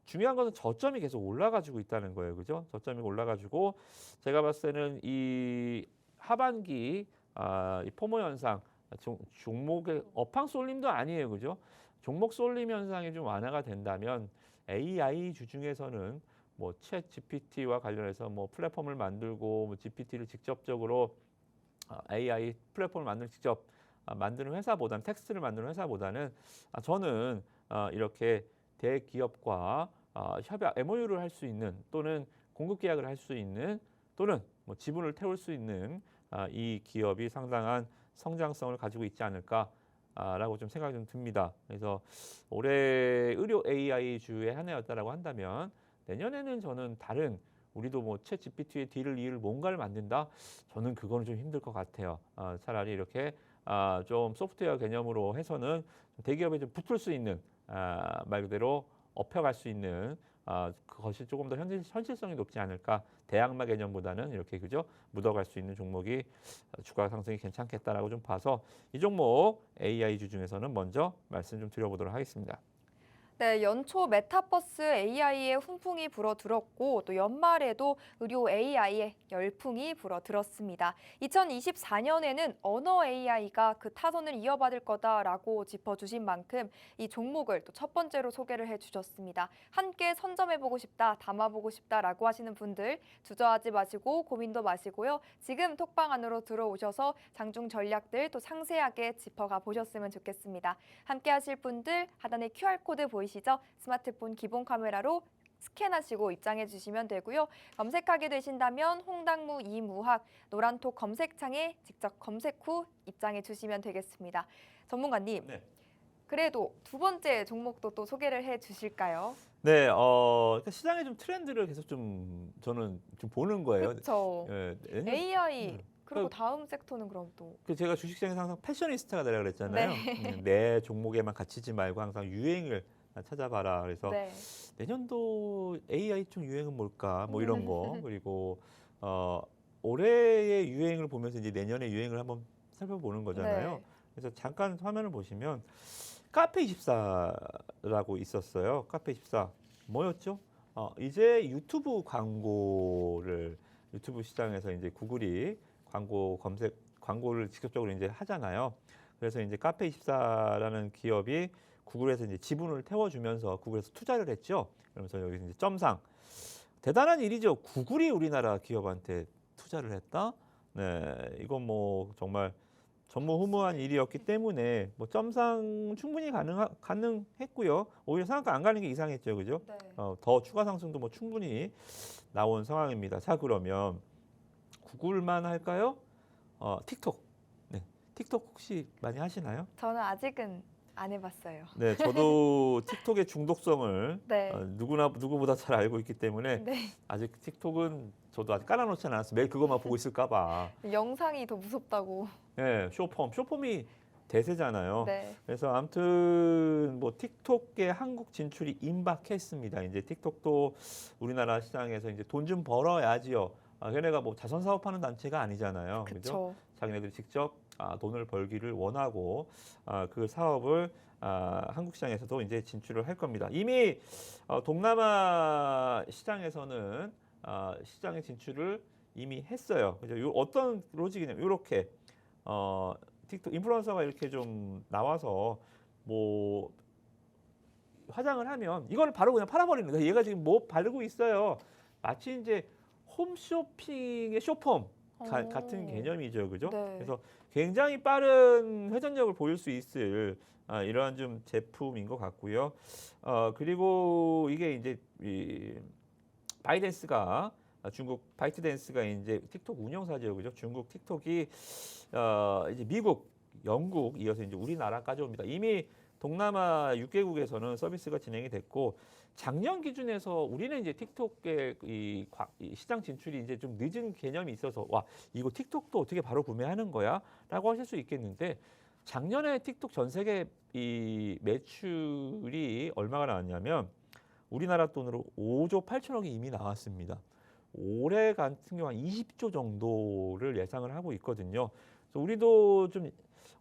중요한 것은 저점이 계속 올라가지고 있다는 거예요. 그죠? 저점이 올라가지고 제가 봤을 때는 이 하반기 이 포모 현상 종목의 업황 쏠림도 아니에요. 그죠? 종목 쏠림 현상이 좀 완화가 된다면 AI 주 중에서는 챗 GPT와 관련해서 플랫폼을 만들고 GPT를 직접적으로 AI 플랫폼을 직접 만드는 회사보다는 텍스트를 만드는 회사보다는 저는 이렇게 대기업과 협약 MOU를 할 수 있는 또는 공급 계약을 할 수 있는 또는 지분을 태울 수 있는 이 기업이 상당한 성장성을 가지고 있지 않을까라고 좀 생각이 좀 듭니다. 그래서 올해 의료 AI 주의 한 해였다라고 한다면 내년에는 저는 다른 우리도 챗 GPT의 D를 E를 뭔가를 만든다? 저는 그거는 좀 힘들 것 같아요. 차라리 이렇게 좀 소프트웨어 개념으로 해서는 대기업에 좀 붙을 수 있는 말 그대로 업혀갈 수 있는 그것이 조금 더 현실성이 높지 않을까. 대항마 개념보다는 이렇게 그죠 묻어갈 수 있는 종목이 주가 상승이 괜찮겠다라고 좀 봐서 이 종목 AI 주 중에서는 먼저 말씀 좀 드려보도록 하겠습니다. 네, 연초 메타버스 AI의 훈풍이 불어들었고 또 연말에도 의료 AI의 열풍이 불어들었습니다. 2024년에는 언어 AI가 그 타선을 이어받을 거다라고 짚어주신 만큼 이 종목을 또 첫 번째로 소개를 해주셨습니다. 함께 선점해보고 싶다, 담아보고 싶다라고 하시는 분들 주저하지 마시고 고민도 마시고요. 지금 톡방 안으로 들어오셔서 장중 전략들 또 상세하게 짚어가 보셨으면 좋겠습니다. 함께 하실 분들 하단에 QR코드 보이시죠? 스마트폰 기본 카메라로 스캔하시고 입장해 주시면 되고요. 검색하게 되신다면 홍당무 이무학 노란톡 검색창에 직접 검색 후 입장해 주시면 되겠습니다. 전문가님, 네. 그래도 두 번째 종목도 또 소개를 해 주실까요? 네, 그러니까 시장의 좀 트렌드를 계속 좀 저는 좀 보는 거예요. 그렇죠. 예, AI 그리고 다음 섹터는 그럼 또 제가 주식시장에서 항상 패셔니스타가 되라 그랬잖아요. 네. 내 종목에만 갇히지 말고 항상 유행을 찾아봐라. 그래서 네. 내년도 AI 쪽 유행은 뭘까? 뭐 이런 거. 그리고 올해의 유행을 보면서 이제 내년의 유행을 한번 살펴보는 거잖아요. 네. 그래서 잠깐 화면을 보시면 카페24라고 있었어요. 카페24 뭐였죠? 이제 유튜브 광고를 유튜브 시장에서 이제 구글이 광고를 직접적으로 이제 하잖아요. 그래서 이제 카페24라는 기업이 구글에서 이제 지분을 태워주면서 구글에서 투자를 했죠. 그러면서 여기 이제 점상 대단한 일이죠. 구글이 우리나라 기업한테 투자를 했다. 네, 이건 뭐 정말 전무후무한 일이었기 때문에 뭐 점상 충분히 가능했고요. 오히려 상한가 안 가는 게 이상했죠, 그죠? 네. 더 추가 상승도 뭐 충분히 나온 상황입니다. 자, 그러면 구글만 할까요? 틱톡. 네, 틱톡 혹시 많이 하시나요? 저는 아직은 안 해봤어요. 네, 저도 틱톡의 중독성을 네. 누구보다 잘 알고 있기 때문에 네. 아직 틱톡은 저도 아직 깔아놓지 않았어요. 매일 그것만 보고 있을까 봐. 영상이 더 무섭다고. 네, 쇼폼이 대세잖아요. 네. 그래서 아무튼 뭐 틱톡의 한국 진출이 임박했습니다. 이제 틱톡도 우리나라 시장에서 이제 돈 좀 벌어야지요. 걔네가 뭐 자선 사업하는 단체가 아니잖아요. 그죠? 그렇죠. 자기네들이 직접 돈을 벌기를 원하고 그 사업을 한국 시장에서도 이제 진출을 할 겁니다. 이미 동남아 시장에서는 시장에 진출을 이미 했어요. 그죠? 어떤 로직이냐면 이렇게 틱톡 인플루언서가 이렇게 좀 나와서 뭐 화장을 하면 이걸 바로 그냥 팔아버리는 거예요. 얘가 지금 뭐 바르고 있어요. 마치 이제 홈쇼핑의 쇼폼 같은 개념이죠, 그죠? 네. 그래서 굉장히 빠른 회전력을 보일 수 있을 이러한 좀 제품인 것 같고요. 그리고 이게 이제 바이댄스가 중국 바이트댄스가 이제 틱톡 운영사죠, 그죠? 중국 틱톡이 이제 미국, 영국 이어서 이제 우리나라까지 옵니다. 이미 동남아 6개국에서는 서비스가 진행이 됐고 작년 기준에서 우리는 이제 틱톡의 이 시장 진출이 이제 좀 늦은 개념이 있어서 와 이거 틱톡도 어떻게 바로 구매하는 거야?라고 하실 수 있겠는데 작년에 틱톡 전 세계 이 매출이 얼마가 나왔냐면 우리나라 돈으로 5조 8천억이 이미 나왔습니다. 올해 같은 경우 한 20조 정도를 예상을 하고 있거든요. 그래서 우리도 좀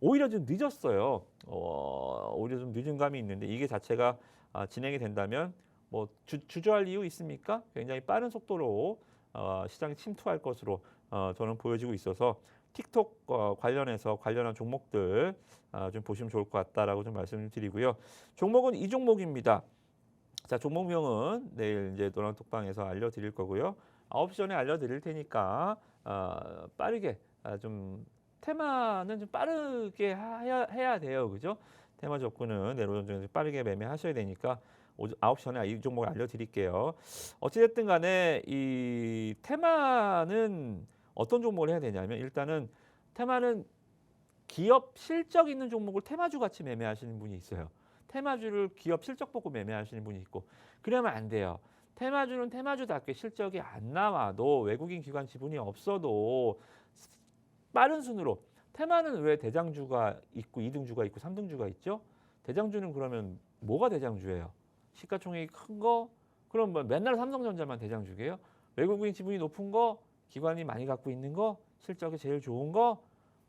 오히려 좀 늦었어요. 오히려 좀 늦은 감이 있는데 이게 자체가 진행이 된다면 뭐 주저할 이유 있습니까? 굉장히 빠른 속도로 시장에 침투할 것으로 저는 보여지고 있어서 틱톡 관련해서 관련한 종목들 좀 보시면 좋을 것 같다라고 좀 말씀을 드리고요. 종목은 이 종목입니다. 자, 종목명은 내일 이제 노란톡방에서 알려드릴 거고요. 9시 전에 알려드릴 테니까 빠르게 좀 테마는 좀 빠르게 해야 돼요, 그죠? 테마 접근은 내로전전에서 빠르게 매매하셔야 되니까 9시 전에 이 종목을 알려드릴게요. 어찌됐든 간에 이 테마는 어떤 종목을 해야 되냐면 일단은 테마는 기업 실적 있는 종목을 테마주 같이 매매하시는 분이 있어요. 테마주를 기업 실적 보고 매매하시는 분이 있고 그러면 안 돼요. 테마주는 테마주답게 실적이 안 나와도 외국인 기관 지분이 없어도 빠른 순으로 테마는 왜 대장주가 있고 2등주가 있고 3등주가 있죠? 대장주는 그러면 뭐가 대장주예요? 시가총액이 큰 거? 그럼 뭐 맨날 삼성전자만 대장주게요? 외국인 지분이 높은 거? 기관이 많이 갖고 있는 거? 실적이 제일 좋은 거?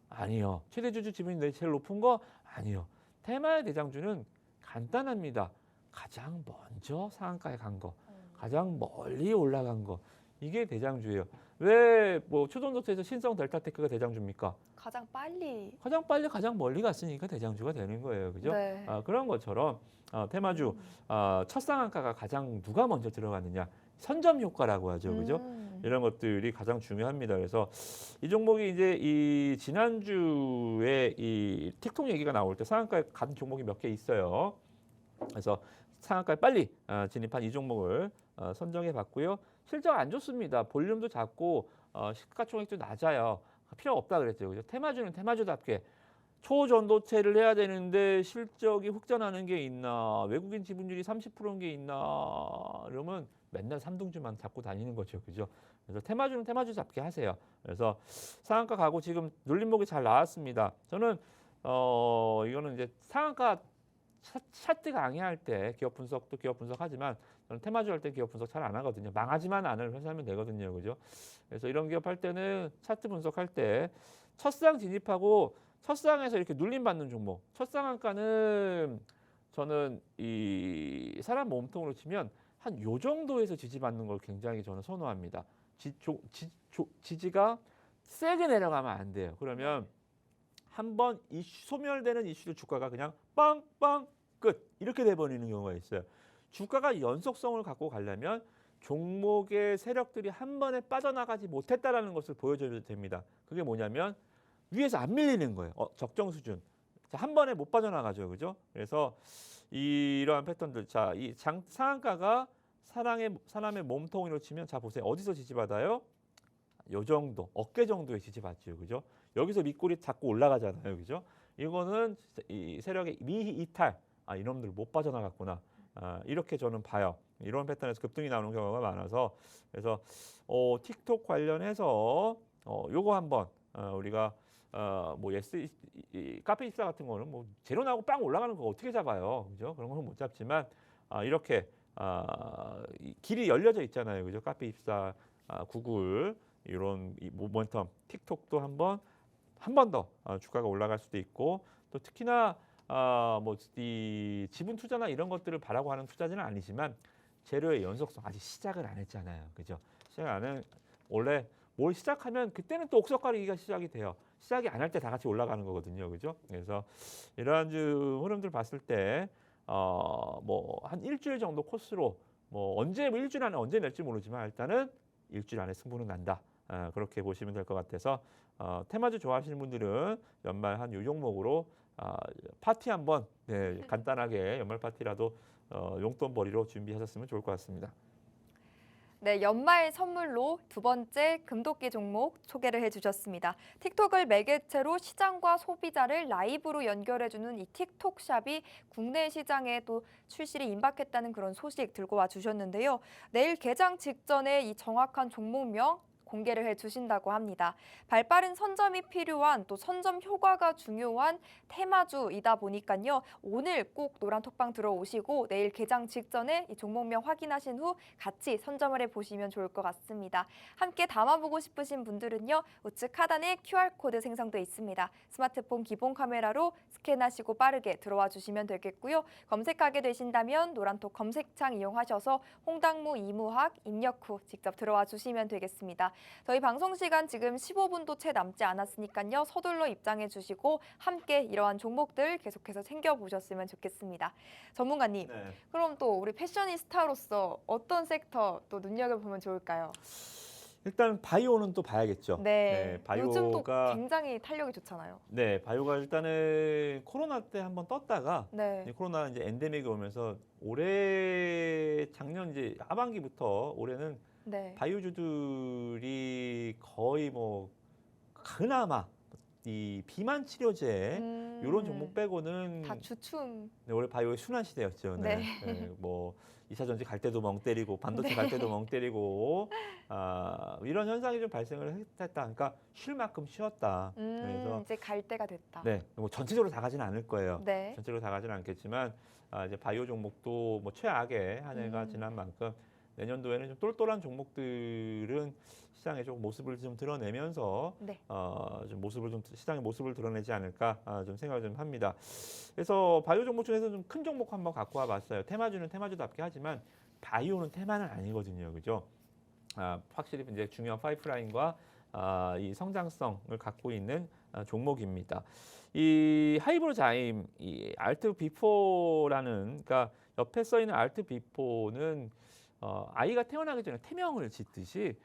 아니요. 최대주주 지분이 제일 높은 거? 아니요. 테마의 대장주는 간단합니다. 가장 먼저 상한가에 간 거, 가장 멀리 올라간 거. 이게 대장주예요. 왜 뭐 초전도체에서 신성 델타테크가 대장주입니까? 가장 빨리. 가장 빨리 가장 멀리 갔으니까 대장주가 되는 거예요. 그죠? 네. 그런 것처럼 테마주 첫 상한가가 가장 누가 먼저 들어갔느냐. 선점 효과라고 하죠. 그죠? 이런 것들이 가장 중요합니다. 그래서 이 종목이 이제 이 지난주에 이 틱톡 얘기가 나올 때 상한가에 간 종목이 몇 개 있어요. 그래서 상한가에 빨리 진입한 이 종목을 선정해 봤고요. 실적 안 좋습니다. 볼륨도 작고 시가총액도 낮아요. 필요 없다 그랬죠. 그죠? 테마주는 테마주답게 초전도체를 해야 되는데 실적이 흑전하는 게 있나, 외국인 지분율이 30%인 게 있나, 이러면 맨날 삼둥주만 잡고 다니는 거죠. 그죠? 그래서 테마주는 테마주 잡게 하세요. 그래서 상한가 가고 지금 눌림목이 잘 나왔습니다. 저는 이거는 이제 상한가 차트 강의할 때 기업 분석도 기업 분석하지만 저는 테마주 할 때 기업 분석 잘 안 하거든요. 망하지만 않을 회사면 되거든요. 그죠? 그래서 이런 기업 할 때는 차트 분석할 때 첫상 진입하고 첫상에서 이렇게 눌림 받는 종목. 첫 상한가는 저는 이 사람 몸통으로 치면 한 요 정도에서 지지받는 걸 굉장히 저는 선호합니다. 지지가 세게 내려가면 안 돼요. 그러면 한번 소멸되는 이슈로 주가가 그냥 빵빵 끝 이렇게 돼버리는 경우가 있어요. 주가가 연속성을 갖고 가려면 종목의 세력들이 한 번에 빠져나가지 못했다라는 것을 보여줘야 됩니다. 그게 뭐냐면 위에서 안 밀리는 거예요. 적정 수준. 자, 한 번에 못 빠져나가죠, 그죠? 그래서 이러한 패턴들, 자, 이 상한가가 사람의 몸통으로 치면, 자 보세요, 어디서 지지받아요? 요 정도, 어깨 정도에 지지받죠, 그죠? 여기서 밑골이 자꾸 올라가잖아요, 그죠? 이거는 이 세력의 미이탈, 이놈들 못 빠져나갔구나. 이렇게 저는 봐요. 이런 패턴에서 급등이 나오는 경우가 많아서 그래서 틱톡 관련해서 요거 한번 우리가 뭐 카페 입사 같은 거는 뭐 제로 나오고 빵 올라가는 거 어떻게 잡아요, 그죠? 그런 거는 못 잡지만 이렇게 길이 열려져 있잖아요, 그죠? 카페 입사, 구글 이런 모멘텀, 틱톡도 한 번 더 주가가 올라갈 수도 있고 또 특히나 뭐 이 지분 투자나 이런 것들을 바라고 하는 투자지는 아니지만 재료의 연속성 아직 시작을 안 했잖아요, 그죠? 시작 안 한 원래 뭘 시작하면 그때는 또 옥석가리기가 시작이 돼요. 시작이 안 할 때 다 같이 올라가는 거거든요, 그죠? 그래서 이러한 흐름들 봤을 때 뭐 한 일주일 정도 코스로 뭐 언제 뭐 일주일 안에 언제 낼지 모르지만 일단은 일주일 안에 승부는 난다. 그렇게 보시면 될 것 같아서 테마주 좋아하시는 분들은 연말 한 요 종목으로 파티 한번 간단하게 연말 파티라도 용돈벌이로 준비하셨으면 좋을 것 같습니다. 네, 연말 선물로 두 번째 금도끼 종목 소개를 해주셨습니다. 틱톡을 매개체로 시장과 소비자를 라이브로 연결해주는 이 틱톡샵이 국내 시장에 또 출시를 임박했다는 그런 소식 들고 와 주셨는데요. 내일 개장 직전에 이 정확한 종목명 공개를 해주신다고 합니다. 발빠른 선점이 필요한 또 선점 효과가 중요한 테마주이다 보니까요. 오늘 꼭 노란톡방 들어오시고 내일 개장 직전에 이 종목명 확인하신 후 같이 선점을 해보시면 좋을 것 같습니다. 함께 담아보고 싶으신 분들은요. 우측 하단에 QR코드 생성돼 있습니다. 스마트폰 기본 카메라로 스캔하시고 빠르게 들어와 주시면 되겠고요. 검색하게 되신다면 노란톡 검색창 이용하셔서 홍당무, 이무학 입력 후 직접 들어와 주시면 되겠습니다. 저희 방송 시간 지금 15분도 채 남지 않았으니까요. 서둘러 입장해 주시고 함께 이러한 종목들 계속해서 챙겨보셨으면 좋겠습니다. 전문가님, 네. 그럼 또 우리 패셔니스타로서 어떤 섹터 또 눈여겨보면 좋을까요? 일단 바이오는 또 봐야겠죠. 네, 요즘 또 바이오가 굉장히 탄력이 좋잖아요. 네, 바이오가 일단은 코로나 때 한번 떴다가 네, 이제 코로나 이제 엔데믹이 오면서 올해 작년 이제 하반기부터 올해는 네. 바이오주들이 거의 뭐 그나마 이 비만 치료제 이런 종목 빼고는 다 주춤. 네, 올해 바이오의 순환 시대였죠. 네. 뭐 2차 전지 갈 때도 멍 때리고 반도체 네. 갈 때도 멍 때리고 이런 현상이 좀 발생을 했다. 그러니까 쉴 만큼 쉬었다. 그래서 이제 갈 때가 됐다. 네, 뭐 전체적으로 다 가지는 않을 거예요. 네. 전체적으로 다 가지는 않겠지만 이제 바이오 종목도 뭐 최악의 한 해가 지난 만큼 내년도에는 좀 똘똘한 종목들은 시장에 좀 모습을 좀 드러내면서 네. 좀 시장의 모습을 드러내지 않을까 좀 생각을 좀 합니다. 그래서 바이오 종목 중에서 좀 큰 종목 한번 갖고 와봤어요. 테마주는 테마주답게 하지만 바이오는 테마는 아니거든요, 그죠? 확실히 이제 중요한 파이프라인과 이 성장성을 갖고 있는 종목입니다. 이 하이브로자임, 이 알트 비포라는 그러니까 옆에 써 있는 알트 비포는 아이가 태어나기 전에 태명을 짓듯이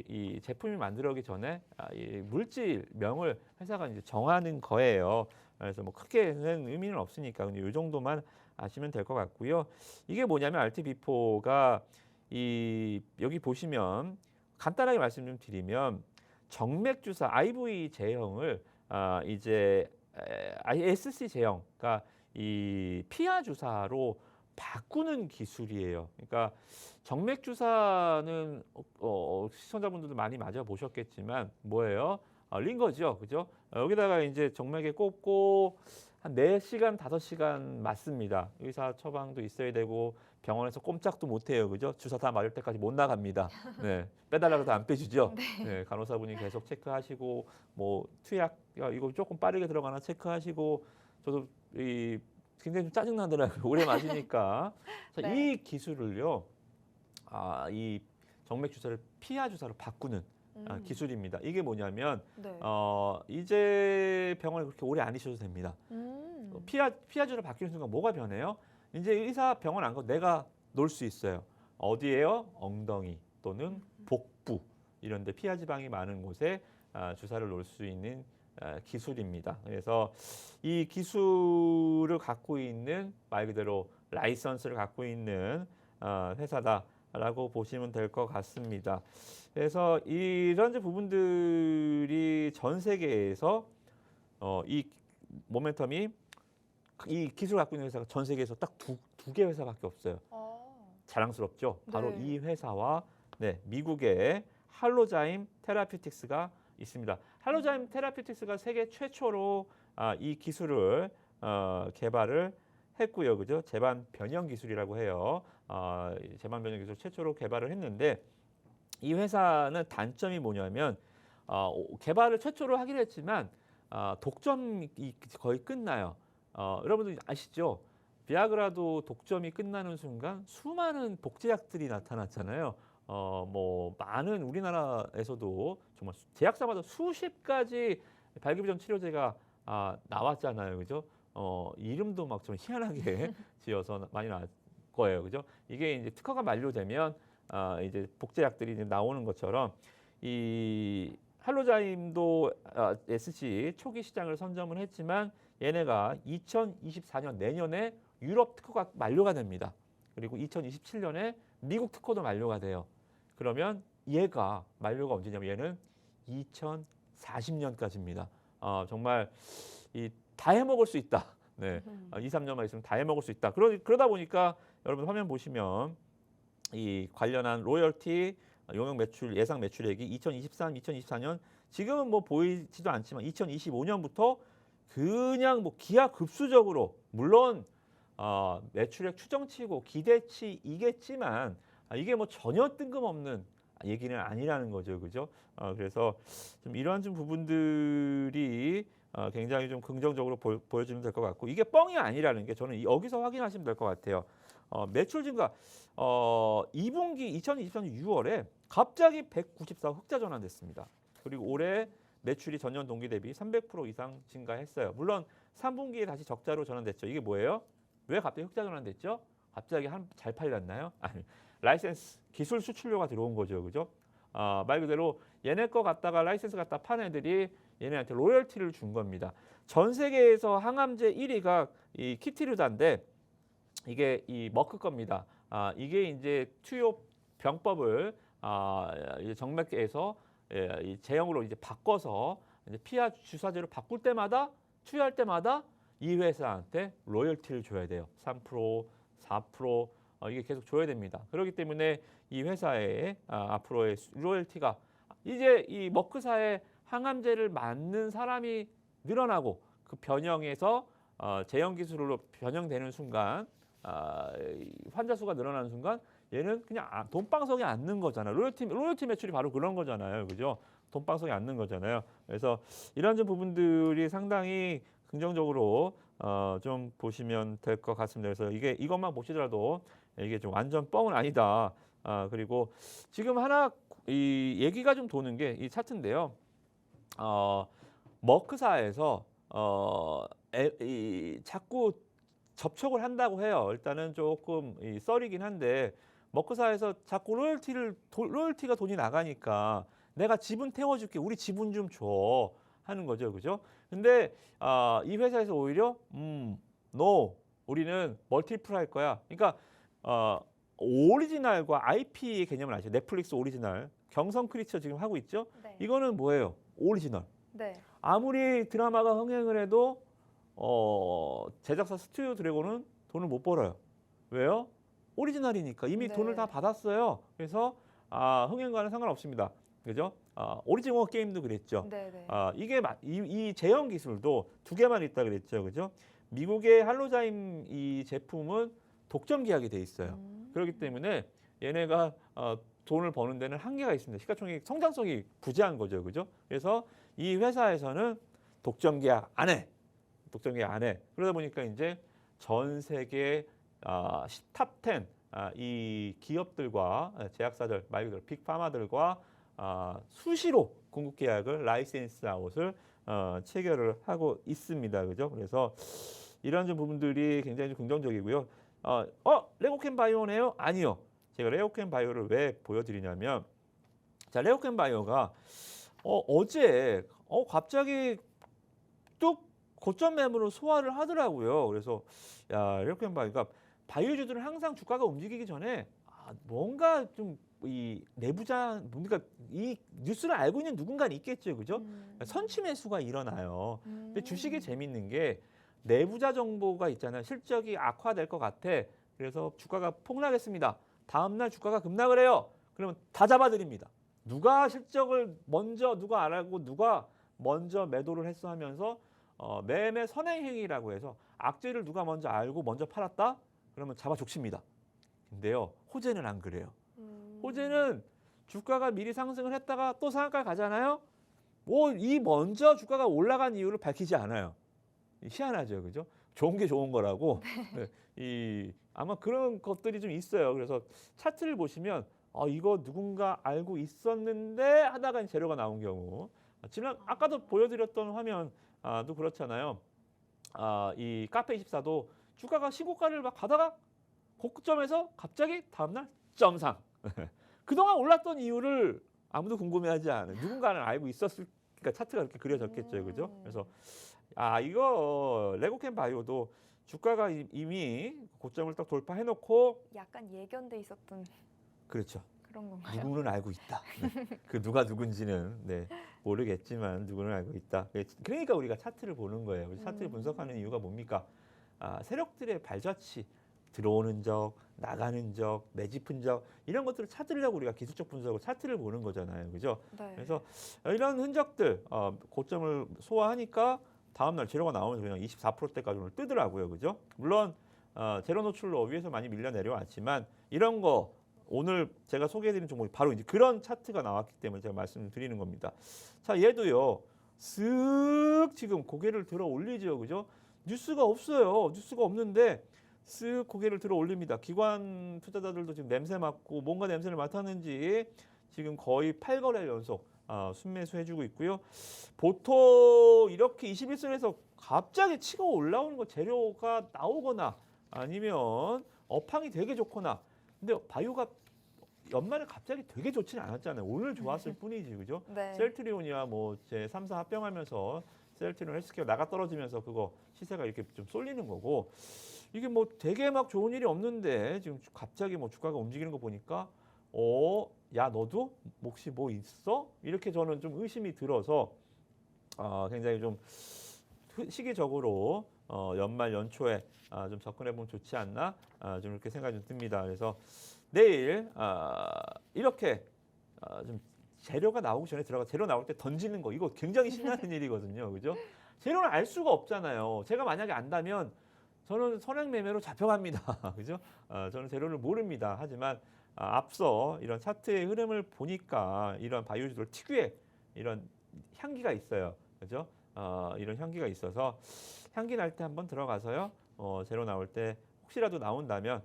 이 제품이 만들어기 전에 이 물질명을 회사가 이제 정하는 거예요. 그래서 뭐 크게는 의미는 없으니까 근데 이 정도만 아시면 될 것 같고요. 이게 뭐냐면 알트비포가 여기 보시면 간단하게 말씀 좀 드리면 정맥 주사 IV 제형을 이제 SC 제형, 그러니까 이 피하 주사로 바꾸는 기술이에요. 그러니까 정맥 주사는 시청자분들도 많이 맞아 보셨겠지만 뭐예요? 링거죠, 그죠? 여기다가 이제 정맥에 꽂고 한 4시간, 5시간 맞습니다. 의사 처방도 있어야 되고 병원에서 꼼짝도 못 해요, 그죠? 주사 다 맞을 때까지 못 나갑니다. 네, 빼달라고 해도 안 빼주죠. 네, 간호사분이 계속 체크하시고 뭐 투약 이거 조금 빠르게 들어가나 체크하시고 저도 이 굉장히 좀 짜증나더라고요. 오래 맞으니까. 자, 네. 이 기술을요, 이 정맥 주사를 피하 주사로 바꾸는 기술입니다. 이게 뭐냐면 네. 이제 병원에 그렇게 오래 안 있어도 됩니다. 피하 주사로 바뀌는 순간 뭐가 변해요? 이제 의사 병원 안 가고 내가 놓을 수 있어요. 어디에요? 엉덩이 또는 복부 이런 데 피하 지방이 많은 곳에 주사를 놓을 수 있는 기술입니다. 그래서 이 기술을 갖고 있는 말 그대로 라이선스를 갖고 있는 회사다라고 보시면 될 것 같습니다. 그래서 이런 부분들이 전 세계에서 이 모멘텀이 이 기술을 갖고 있는 회사가 전 세계에서 딱 두 개 회사밖에 없어요. 자랑스럽죠. 바로 네. 이 회사와 미국의 할로자임 테라피틱스가 있습니다. 할로자임 테라피틱스가 세계 최초로 이 기술을 개발을 했고요, 그죠? 재반 변형 기술이라고 해요. 재반 변형 기술 최초로 개발을 했는데 이 회사는 단점이 뭐냐면 개발을 최초로 하기로 했지만 독점이 거의 끝나요. 여러분들 아시죠? 비아그라도 독점이 끝나는 순간 수많은 복제약들이 나타났잖아요. 뭐 많은 우리나라에서도 정말 제약사마다 수십 가지 발기부전 치료제가 나왔잖아요, 그죠? 이름도 막 좀 희한하게 지어서 많이 나올 거예요, 그죠? 이게 이제 특허가 만료되면 이제 복제약들이 이제 나오는 것처럼 이 할로자임도 SC 초기 시장을 선점을 했지만 얘네가 2024년 내년에 유럽 특허가 만료가 됩니다. 그리고 2027년에 미국 특허도 만료가 돼요. 그러면 얘가 만료가 언제냐면 얘는 2040년까지입니다. 정말 다 해먹을 수 있다. 네, 2, 3년만 있으면 다 해먹을 수 있다. 그러다 보니까 여러분 화면 보시면 이 관련한 로열티, 용역 매출, 예상 매출액이 2023, 2024년 지금은 뭐 보이지도 않지만 2025년부터 그냥 뭐 기하급수적으로 물론 매출액 추정치고 기대치이겠지만 이게 뭐 전혀 뜬금없는 얘기는 아니라는 거죠, 그죠? 그래서 좀 이러한 좀 부분들이 굉장히 좀 긍정적으로 보여주면 될 것 같고 이게 뻥이 아니라는 게 저는 여기서 확인하시면 될 것 같아요. 매출 증가 2분기 2023년 6월에 갑자기 194 흑자 전환됐습니다. 그리고 올해 매출이 전년 동기 대비 300% 이상 증가했어요. 물론 3분기에 다시 적자로 전환됐죠. 이게 뭐예요? 왜 갑자기 흑자 전환됐죠? 갑자기 잘 팔렸나요? 아니, 라이센스 기술 수출료가 들어온 거죠, 그죠? 말 그대로 얘네 거 갖다가 라이센스 갖다 판 애들이 얘네한테 로열티를 준 겁니다. 전 세계에서 항암제 1위가 이 키티르다인데 이게 이 머크 겁니다. 이게 이제 투여 병법을 이제 정맥에서 이 제형으로 이제 바꿔서 이제 피하 주사제로 바꿀 때마다 투여할 때마다 이 회사한테 로열티를 줘야 돼요. 3%, 4% 이게 계속 줘야 됩니다. 그렇기 때문에 이 회사의 앞으로의 로열티가 이제 이 머크사의 항암제를 맞는 사람이 늘어나고 그 변형에서 제형 기술로 변형되는 순간 환자 수가 늘어나는 순간 얘는 그냥 돈방석에 앉는 거잖아요. 로열티 매출이 바로 그런 거잖아요, 그죠? 돈방석에 앉는 거잖아요. 그래서 이런 좀 부분들이 상당히 긍정적으로 좀 보시면 될 것 같습니다. 그래서 이것만 보시더라도 이게 좀 완전 뻥은 아니다. 그리고 지금 하나 이 얘기가 좀 도는 게 이 차트인데요. 머크사에서 자꾸 접촉을 한다고 해요. 일단은 조금 썰이긴 한데 머크사에서 자꾸 로열티가 돈이 나가니까 내가 지분 태워줄게. 우리 지분 좀 줘. 하는 거죠, 그죠? 근데 이 회사에서 오히려 no, 우리는 멀티플 할 거야. 그러니까 오리지널과 IP의 개념을 아시죠? 넷플릭스 오리지널, 경성 크리처 지금 하고 있죠? 네. 이거는 뭐예요? 오리지널. 네. 아무리 드라마가 흥행을 해도 제작사 스튜디오 드래곤은 돈을 못 벌어요. 왜요? 오리지널이니까 이미 네. 돈을 다 받았어요. 그래서 흥행과는 상관없습니다. 그죠? 오리지널 게임도 그랬죠. 네네. 이게 이 제형 기술도 두 개만 있다 그랬죠. 그죠? 미국의 할로자임 이 제품은 독점 계약이 돼 있어요. 그렇기 때문에 얘네가 돈을 버는 데는 한계가 있습니다. 시가총액 성장성이 부재한 거죠. 그죠? 그래서 이 회사에서는 독점 계약 안 해. 독점 계약 안 해. 그러다 보니까 이제 전 세계 탑 10 이 기업들과 제약사들, 말 그대로 빅파마들과 수시로 공급 계약을 라이센스 아웃을 체결을 하고 있습니다. 그죠? 그래서 이런 좀 부분들이 굉장히 좀 긍정적이고요. 레고캠 바이오네요? 아니요. 제가 레고캠 바이오를 왜 보여드리냐면, 자, 레고캠 바이오가 어제 갑자기 뚝 고점 매물을 소화를 하더라고요. 그래서 야, 레고캠 바이오, 그러니까 바이오주들은 항상 주가가 움직이기 전에 뭔가 좀 이 내부자, 그러니까 이 뉴스를 알고 있는 누군가는 있겠죠, 그죠? 선취 매수가 일어나요. 근데 주식이 재밌는 게 내부자 정보가 있잖아요. 실적이 악화될 것 같아. 그래서 주가가 폭락했습니다. 다음날 주가가 급락을 해요. 그러면 다 잡아드립니다. 누가 실적을 먼저 누가 알고 누가 먼저 매도를 했어 하면서 매매 선행행위라고 해서 악재를 누가 먼저 알고 먼저 팔았다? 그러면 잡아 족칩니다. 근데요, 호재는 안 그래요. 호재는 주가가 미리 상승을 했다가 또 상한가 가잖아요. 이 먼저 주가가 올라간 이유를 밝히지 않아요. 희한하죠, 그죠? 좋은 게 좋은 거라고. 네. 아마 그런 것들이 좀 있어요. 그래서 차트를 보시면 이거 누군가 알고 있었는데 하다가 재료가 나온 경우. 아까도 보여드렸던 화면도 그렇잖아요. 이 카페24도 주가가 신고가를 막 가다가 고점에서 갑자기 다음날 점상. 그동안 올랐던 이유를 아무도 궁금해하지 않아요. 누군가는 알고 있었을, 그러니까 차트가 그렇게 그려졌겠죠, 그죠? 그래서 이거 레고캠 바이오도 주가가 이미 고점을 딱 돌파해놓고 약간 예견돼 있었던 그렇죠. 그런 건가요? 누구는 알고 있다. 네. 그 누가 누군지는 모르겠지만 누구는 알고 있다. 그러니까 우리가 차트를 보는 거예요. 우리 차트를 분석하는 이유가 뭡니까? 세력들의 발자취, 들어오는 적, 나가는 적, 매집 흔적 이런 것들을 찾으려고 우리가 기술적 분석으로 차트를 보는 거잖아요. 그죠? 네. 그래서 이런 흔적들 고점을 소화하니까 다음날 재료가 나오면 그냥 24%대까지 오늘 뜨더라고요. 그죠? 물론 재료 노출로 위에서 많이 밀려 내려왔지만 이런 거 오늘 제가 소개해드린 종목이 바로 이제 그런 차트가 나왔기 때문에 제가 말씀을 드리는 겁니다. 자, 얘도요. 쓱 지금 고개를 들어 올리죠. 그죠? 뉴스가 없어요. 뉴스가 없는데 쓱 고개를 들어 올립니다. 기관 투자자들도 지금 냄새 맡고 뭔가 냄새를 맡았는지 지금 거의 8거래 연속 순매수 해주고 있고요. 보통 이렇게 21선에서 갑자기 치고 올라오는 거 재료가 나오거나 아니면 업황이 되게 좋거나 근데 바이오가 연말에 갑자기 되게 좋지는 않았잖아요. 오늘 좋았을 뿐이지, 그죠? 네. 셀트리온이야 제 3사 합병하면서 셀트리온 헬스케어 나가 떨어지면서 그거 시세가 이렇게 좀 쏠리는 거고 이게 되게 막 좋은 일이 없는데 지금 갑자기 주가가 움직이는 거 보니까 야 너도 혹시 뭐 있어? 이렇게 저는 좀 의심이 들어서 굉장히 좀 시기적으로 연말 연초에 좀 접근해 보면 좋지 않나 좀 이렇게 생각이 좀 듭니다. 그래서 내일 이렇게 좀 재료가 나오기 전에 재료 나올 때 던지는 거 이거 굉장히 신나는 일이거든요. 그죠? 재료는 알 수가 없잖아요. 제가 만약에 안다면 저는 선행 매매로 잡혀갑니다. 그죠? 저는 재료를 모릅니다. 하지만 앞서 이런 차트의 흐름을 보니까 이런 바이오주들 특유의 이런 향기가 있어요. 그죠? 이런 향기가 있어서 향기 날 때 한번 들어가서요. 재료 나올 때 혹시라도 나온다면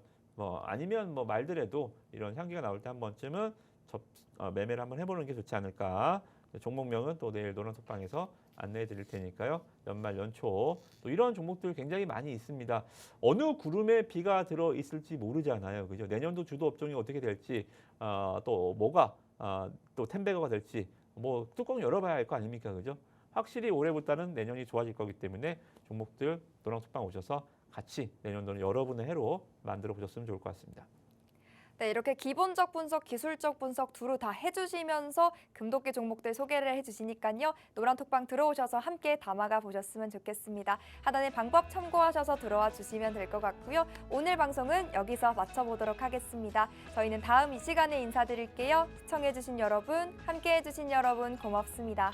아니면 말더라도 이런 향기가 나올 때 한 번쯤은 매매를 한번 해보는 게 좋지 않을까. 종목명은 또 내일 노란톡방에서 안내해 드릴 테니까요. 연말 연초 또 이런 종목들 굉장히 많이 있습니다. 어느 구름에 비가 들어 있을지 모르잖아요. 그죠? 내년도 주도 업종이 어떻게 될지 또 뭐가 또 텐베거가 될지 뚜껑 열어봐야 할 거 아닙니까? 그죠? 확실히 올해보다는 내년이 좋아질 거기 때문에 종목들 노란톡방 오셔서 같이 내년도는 여러분의 해로 만들어 보셨으면 좋을 것 같습니다. 네, 이렇게 기본적 분석, 기술적 분석 두루 다 해주시면서 금도끼 종목들 소개를 해주시니까요. 노란톡방 들어오셔서 함께 담아가 보셨으면 좋겠습니다. 하단의 방법 참고하셔서 들어와 주시면 될 것 같고요. 오늘 방송은 여기서 마쳐보도록 하겠습니다. 저희는 다음 이 시간에 인사드릴게요. 시청해주신 여러분, 함께해주신 여러분 고맙습니다.